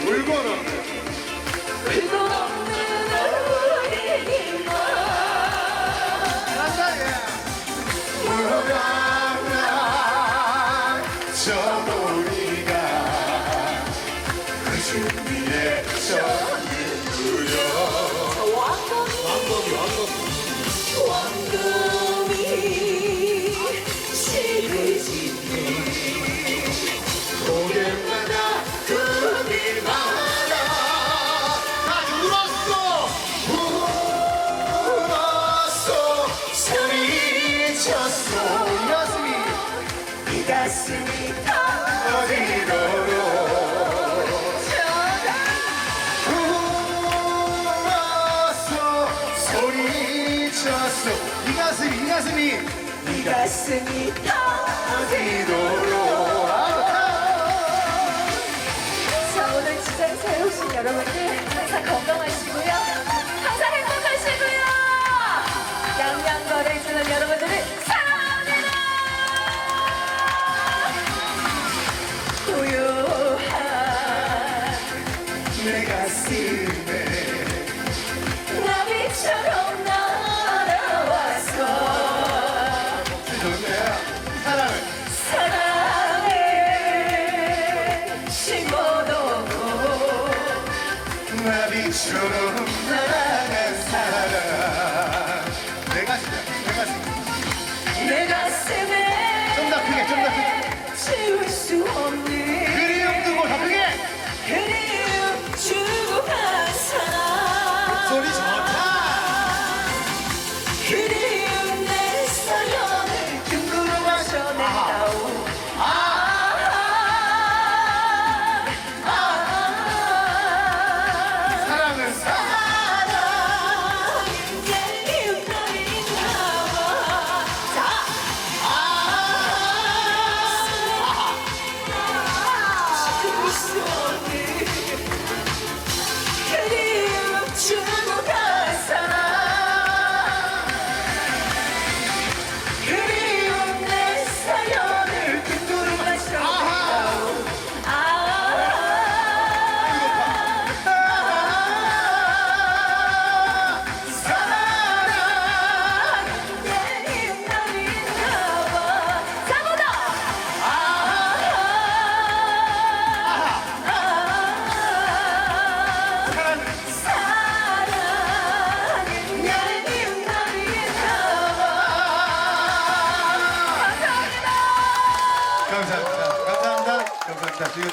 울고 는
울고 없는 우리만
저 우리가 그 준비에 전부여.
왕금이 시그지니
고개마다 그리마다 나 울었어 소리쳤어. 이 가슴이 어디로로 울었어 소리쳤어. 이 가슴이 어디로로.
자, 오늘 지장사에 오신 여러분들 항상 건강하시고요. 항상 행복하시고요. 양양거리에 주는 여러분들을 사랑합니다. 고요한
내 가슴에
나비처럼 날아와서
사랑을
사랑을 심어놓고
나비처럼 날아간 사랑. 내 가슴에
내 가슴에
좀 더 크게
지울 수 없는
그리움 두고 더 크게
그리움 주고 간 사람
소리 좋다.
그리움 내 사연을 뜬구름 전해다오
사랑은
내 이웃 나인가 봐. 자, 지울 수 없는 그리움 주고 간 사람 그리움 내 사연을 뜬구름 전해다오
감사합니다. 지금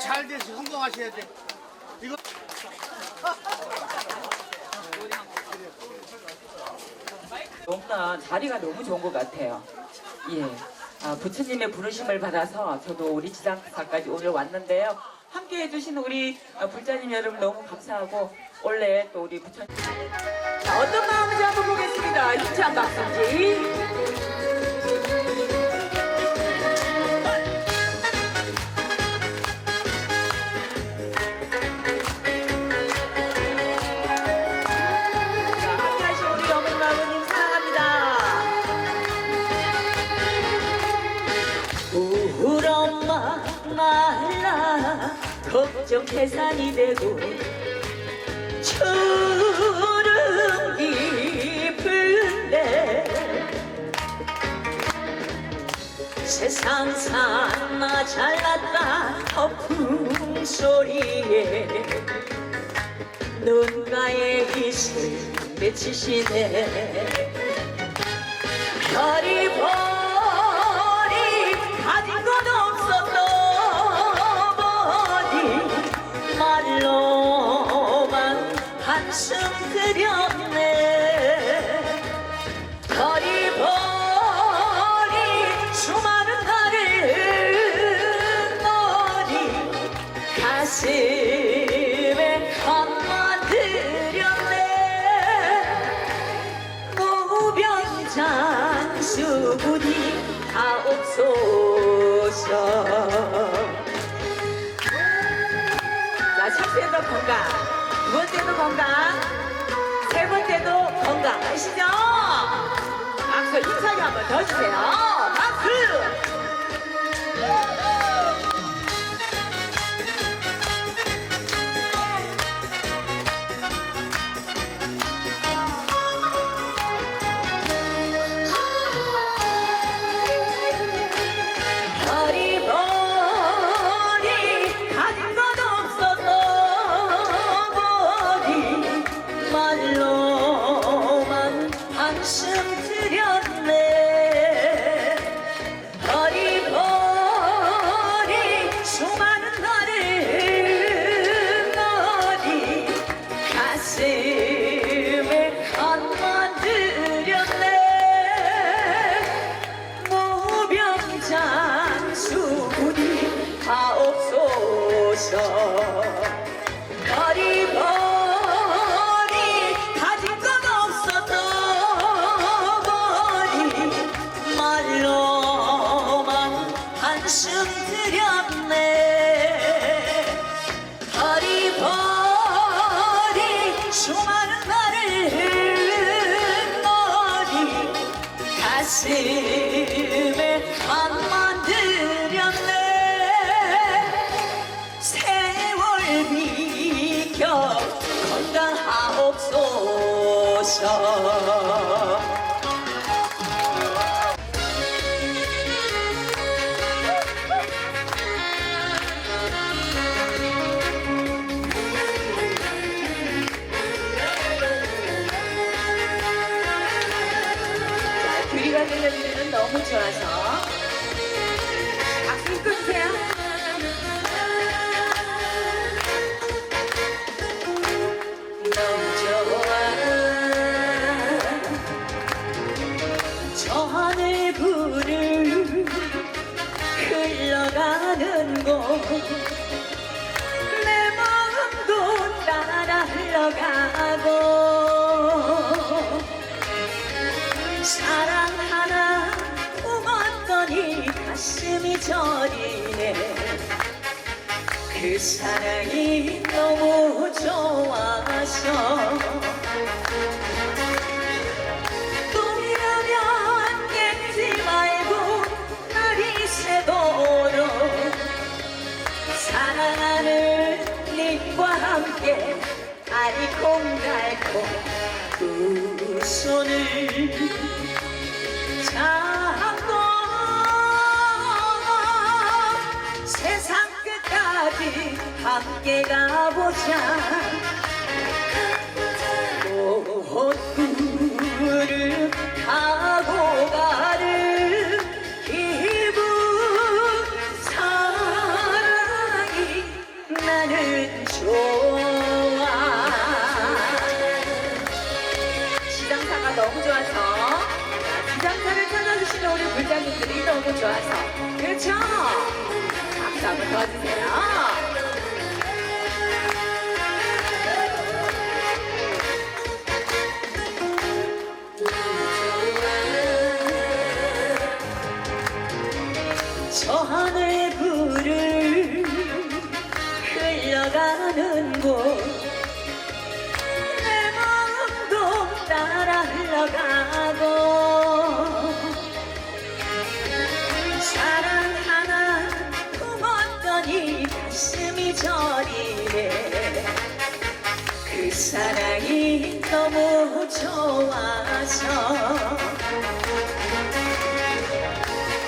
잘 돼서 성공하셔야 돼. 이거
너무나 자리가 너무 좋은 것 같아요. 예. 부처님의 부르심을 받아서 저도 우리 지상사까지 오늘 왔는데요. 함께 해주신 우리 불자님 여러분 너무 감사하고 원래 또 우리 부처님 자, 어떤 마음인지 한번 보겠습니다. 힘찬 박수지. 자, 함께 하신 우리 어머니 아버님 사랑합니다. 우리 엄마 말라 걱정 계산이 되고 주름 깊은데 세상 사나 잘났다 허풍 소리에 눈가에 이슬 맺히시네 별이 버리 가진 것 없었던 어머니 말로만 한숨 들였네 별이 버리 수많은 나를 머리 가슴에 감아들였네 무병장수부디 하옵소서. 자, 첫 번째도 건강, 두 번째도 건강, 세 번째도 건강 아시죠? 박수 힘차게 한번 더 주세요. 박수! 별이 버리 가진 것 없어서 머리 말로만 한숨 들였네 별이 버리 수많은 나를 머리 가슴에 감아들였네 무병장수부디 하옵소서. 별이 버리 가진 것 없었던 머리 말로만 한숨 들였네 별이 버리 수많은 나를 머리 가슴에 감아들였네 세월 비겨 건강하옵소서. 자, 규리가 들려주면 너무 좋아서 박수 끊으세요. 너무 좋아 저 하늘 부를 흘러가는 곳 내 마음도 따라 흘러가고 사랑 하나 품었더니 가슴이 저리네 그 사랑이 너무 좋아서 꿈이라면 깨지 말고 날이 새도록 사랑하는 님과 함께 알콩달콩 두 손을 잡고 세상 끝까지 함께 가보자 꽃구름 타고 가는 기분 사랑이 나는 좋아. 지장사가 너무 좋아서 지장사를 찾아주시는 우리 불자님들이 너무 좋아서 그렇죠? 박수 한번 더 주세요. 저 하늘 구를 흘러가는 곳 내 마음도 따라 흘러가고 사랑 하나 품었더니 가슴이 저리네. 그 사랑이 너무 좋아서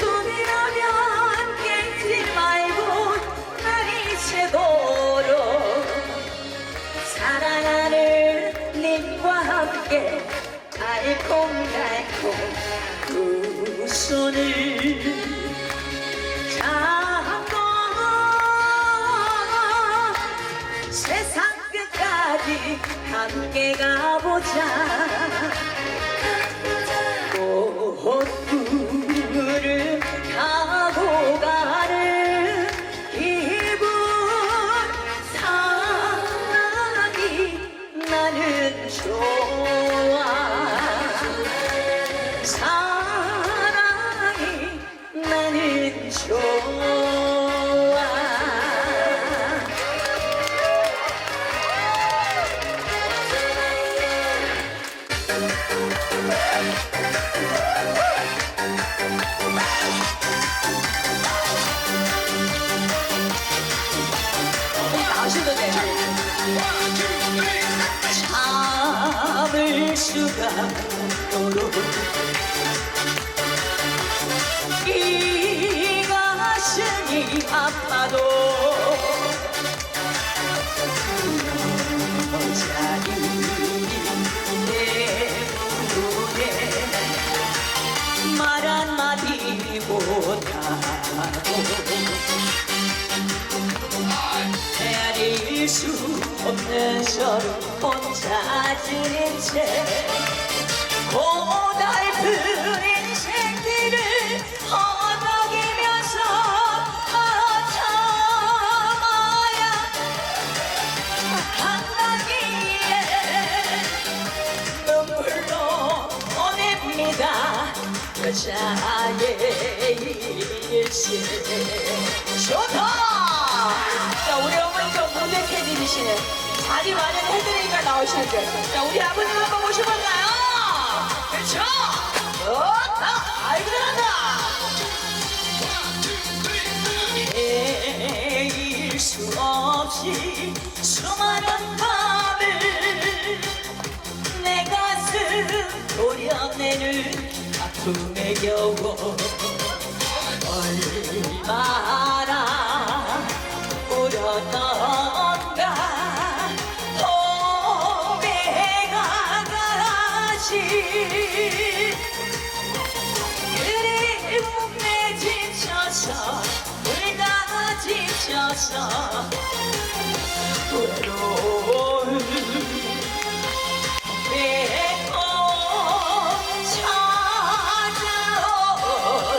꿈이라면 깨지 말고 날이 새도록 사랑하는 님과 함께 알콩달콩 두 손을 잡고 세상 끝까지 함께 가보자. 꽃구름 타고 가는 기분 사랑이 나는 좋아. 사랑이 나는 좋아. 나오셔도 돼요. 참을 수가 없도록 이 가슴이 아파도 여자이 때문에 말 한마디 못하고 헤아릴 수 없는 서로 혼자 지낸 채 고달픈 인생들을 허덕이면서 참아야 한가기에 눈물로 보냅니다. 여자의 일생 좋다. 자, 우리 어머니 좀 무대캐디시네. 자리 마련해드리니까 나오시는 줄. 자, 우리 아버님 한번 모셔볼까요? 그렇죠? 좋다. 아이고 잘한다. 헤일 수 없이 수많은 밤을 내 가슴 도려내는 아픔에 겨워 얼마나 울었던가. 고배가 가라지 그리움에 지쳐서 울다 지쳐서 외로운 배고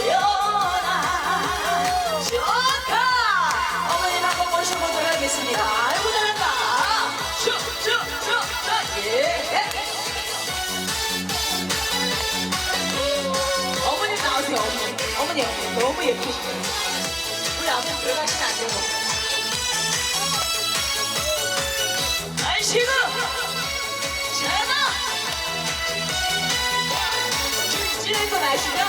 찾아오려나. 좋다. 어머님 한번 모셔보도록 하겠습니다. 아이고 잘한다. 예. 어머님 나오세요. 어머니 너무 예쁘시네요. 우리 아버님 들어가시면 안 되고. 아이씨구 잘한다. 찌를 건 아시죠?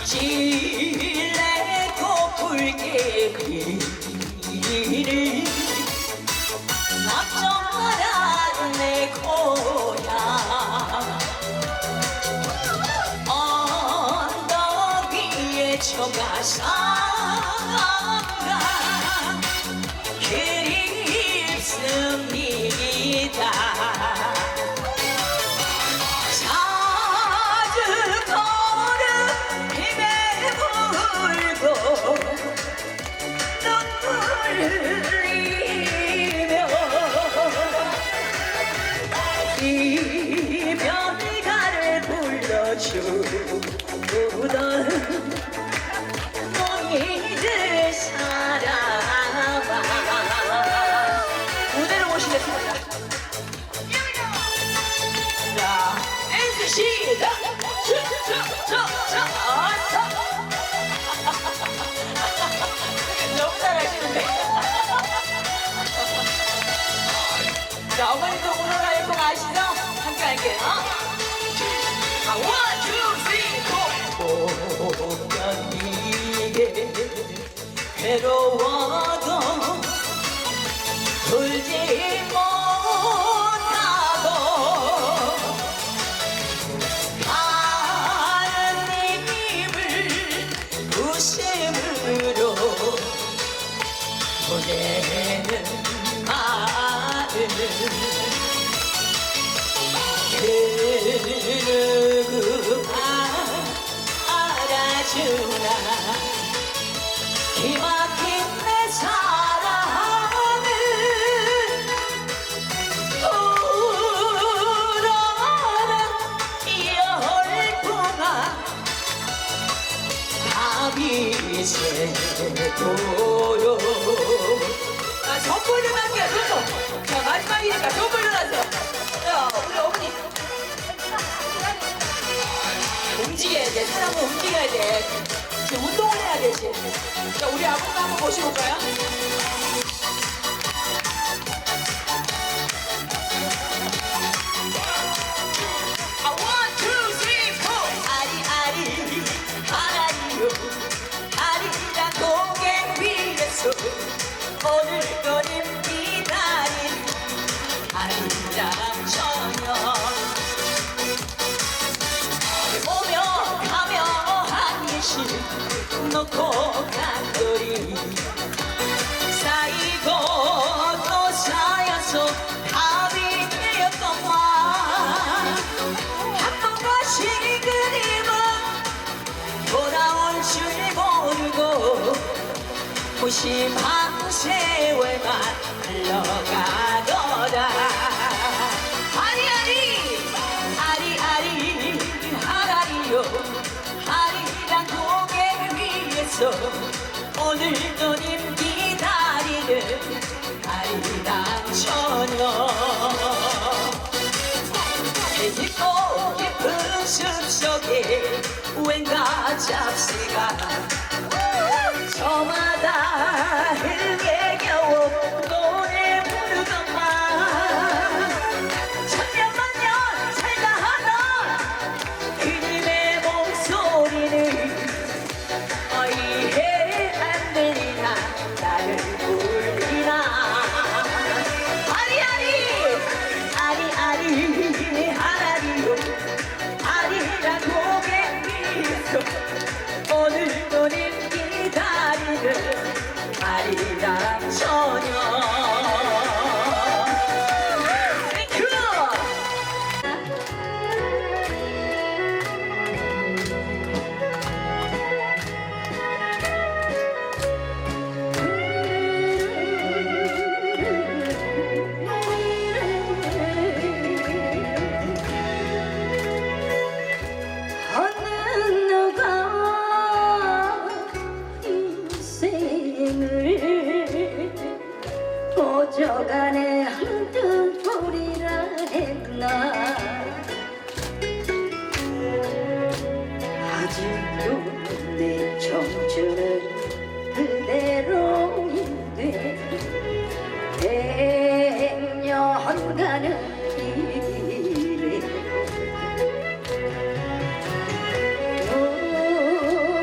질레고 붉게 피를 낙정하라 내 고향 언덕 위에 초가상가 그립습니다. 잦은 걸음 힘에 불고 눈물을 너무 잘하시는데. 자, 어머니도 오노라의 콩 아시죠? 함께 할게요. 원, 투, 쓰리, 포. 보면 이게 괴로워도 울지 못하고 하느님을 웃음으로 보내는 마음 그누구가 알아주나 기막힌 내 사랑은 불어는 열풍아 밤이 새도록 선물로 갈게요. 선물. 자, 마지막이니까 선물로 가세요. 자, 우리 어머니 움직여야 돼. 사람은 움직여야 돼. 지금 운동을 해야 되지. 자, 우리 아버님 한번 모셔볼까요? 원, 투, 쓰리, 포. 아리아리 아라리요 아리랑 고개 위에서 오늘 너를 기다린 아리랑 처녀 오며 가며 한 일씩 놓고 간거리 쌓이고 또 쌓여서 답이 되었건만 한 번씩 그림은 돌아올 줄 모르고 무심한 세월만 흘러가더라 아리아리 아리아리 하라리요 아리랑 고개 위에서 오늘도 님 기다리는 아리랑 처녀 깊고 깊은 숲속에 왠가 잡새가 저마다 흙에 겨워 노래 부르건만 천년만년 살다 하나 그님의 목소리는 이해 안 들리나 나를 부르나 아리아리 아리아리 아라리요 아리랑 고개 위에서 오늘도 님 기다리는 아리랑 처녀 땡큐
어느 누가 인생을 고져가네 한뜻 보리라 했나 아직도 내 청춘은 그대로인데 백년 가는 길에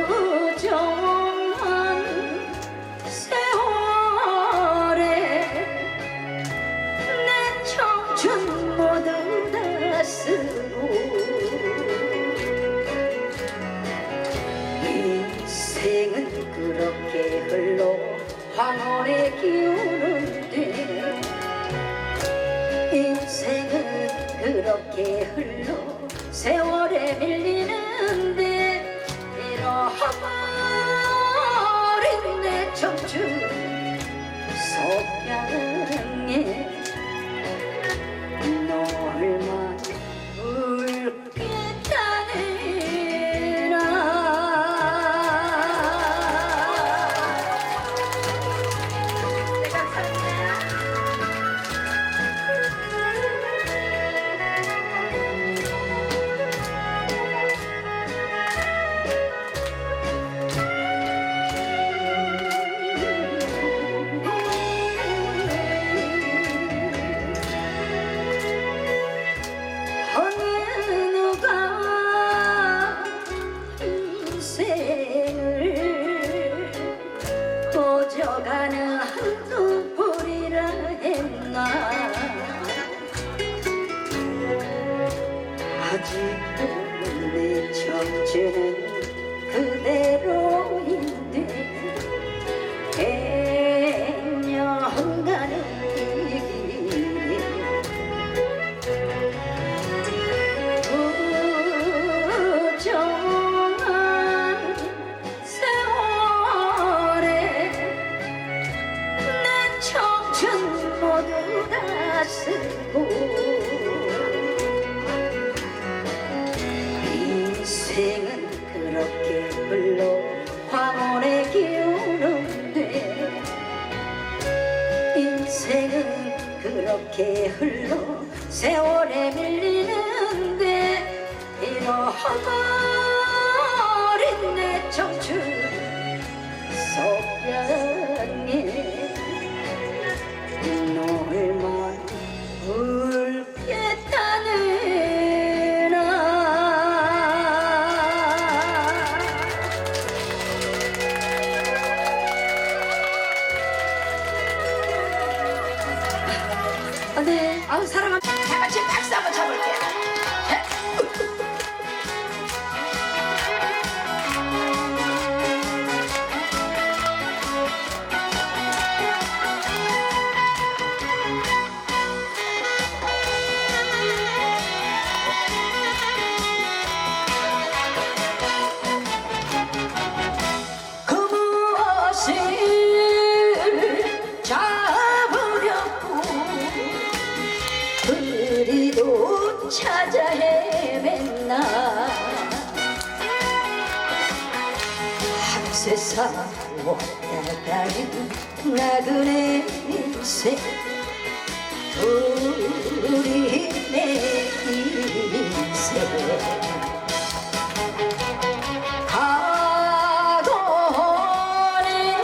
무정한 세월에 내 청춘 모두 다 쓰고 인생은 그렇게 흘러 황혼에 기우는데 인생은 그렇게 흘러 세월에 밀리는데 잃어버린 내 청춘 속량에 너만 울겠다느라 내가 살래
청춘 모두 다 쓰고 인생은 그렇게 흘러 황혼에 기우는데 인생은 그렇게 흘러 세월에 밀리는데 잃어버린 내 청춘 속병에 놀만 울겠다느나 네, 아우 사랑합니다. 다 같이 박수 한번 쳐볼게요. 그 무엇을 잡으려고 그리도 찾아 헤맨나 한 세상 왔다 가는 나그네 인생 우리 내 인생 가고는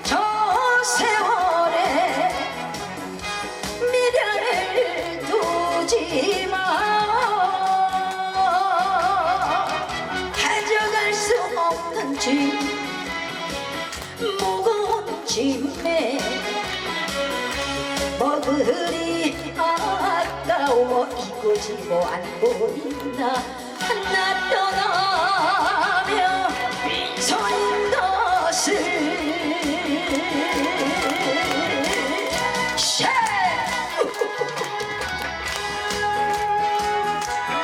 저 세월에 미련을 두지 마 가져갈 수 없는 짐 무거운 짐에 뭐 그리 아까워 이고지고 안고 있나 나 떠나며 빈손인 것을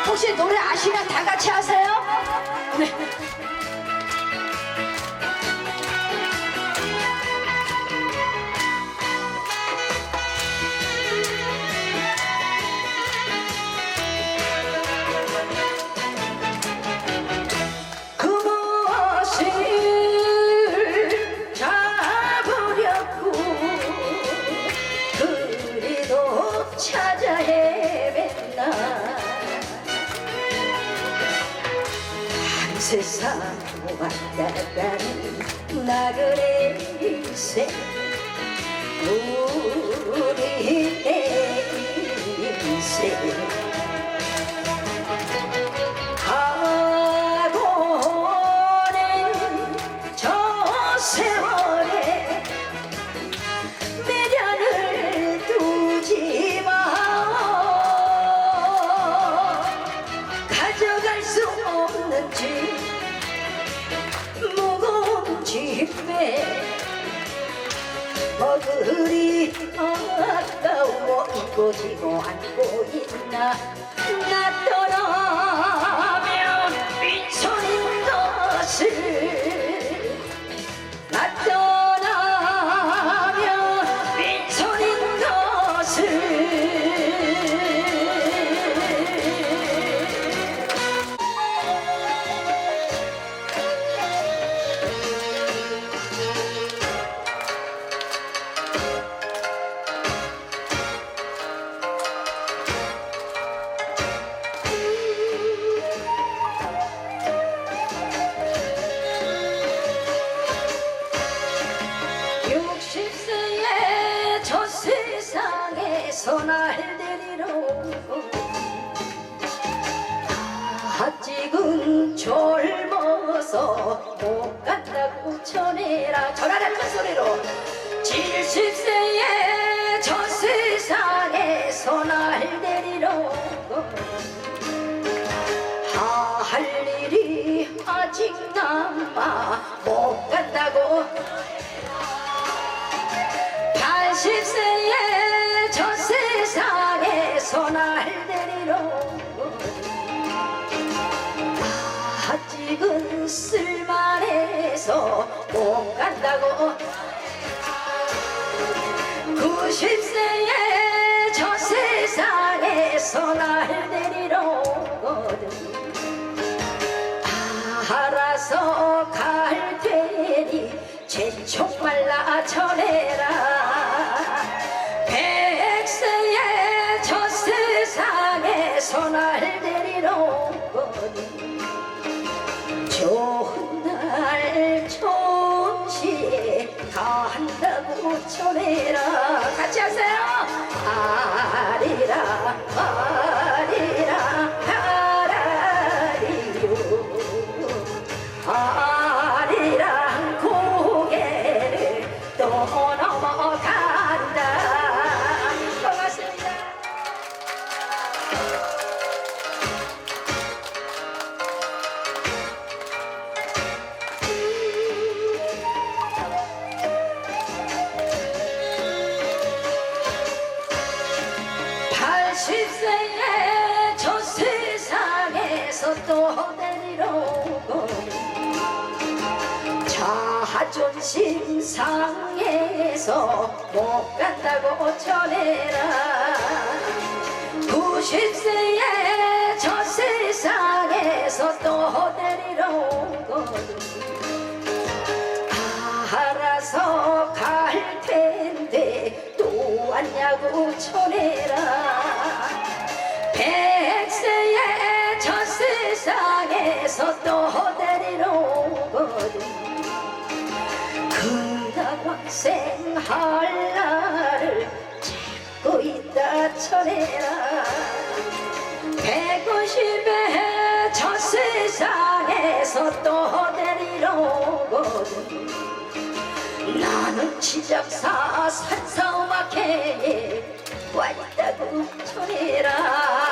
혹시 노래 아시면 다 같이 하세요? 네. 그 무엇을 잡으려고 그리도 찾아 헤맨나 한 세상 왔다 가는 나그네 인생 우리 내 인생 가고는 저 세월에 미련을 두지 마 가져갈 수 없는 짐 무거운 짐에 뭐 그리 아까워 이고지고 안고 있나 나 떠나면 빈손인 것을 나 떠나면 빈손인 것을 저 세상에서 날 데리러 아직은 젊어서 못 간다고 전해라 전하라 큰 소리로 70세에 저 세상에서 날 데리러 할 일이 아직 남아 못 간다고 80세에 저 세상에서 날 데리러 아직은 쓸만해서 못 간다고 90세에 저 세상에서 날 데리러 오거든 알아서 갈 테니 재촉 말라 전해라 100세에 저 세상에서 날 데리러 오거든 좋은 날 좋은 시에 간다고 전해라 같이 하세요 아리라 아리라 아라리요 아리랑 고개를 또 넘어간다 반갑습니다. 십세에 저 세상에서 또 데리러 오고 자존심 상해서 못 간다고 전해라 90세에 저 세상에서 또 데리러 오고 알아서 갈 텐데 또 왔냐고 전해라 100세에 저 세상에서 또 데리러 오거든 그다광생 할 날을 찾고 있다 전해라 150에 저 세상에서 또 데리러 오거든 나는 지적사 산사음악회에 왔다고 전해라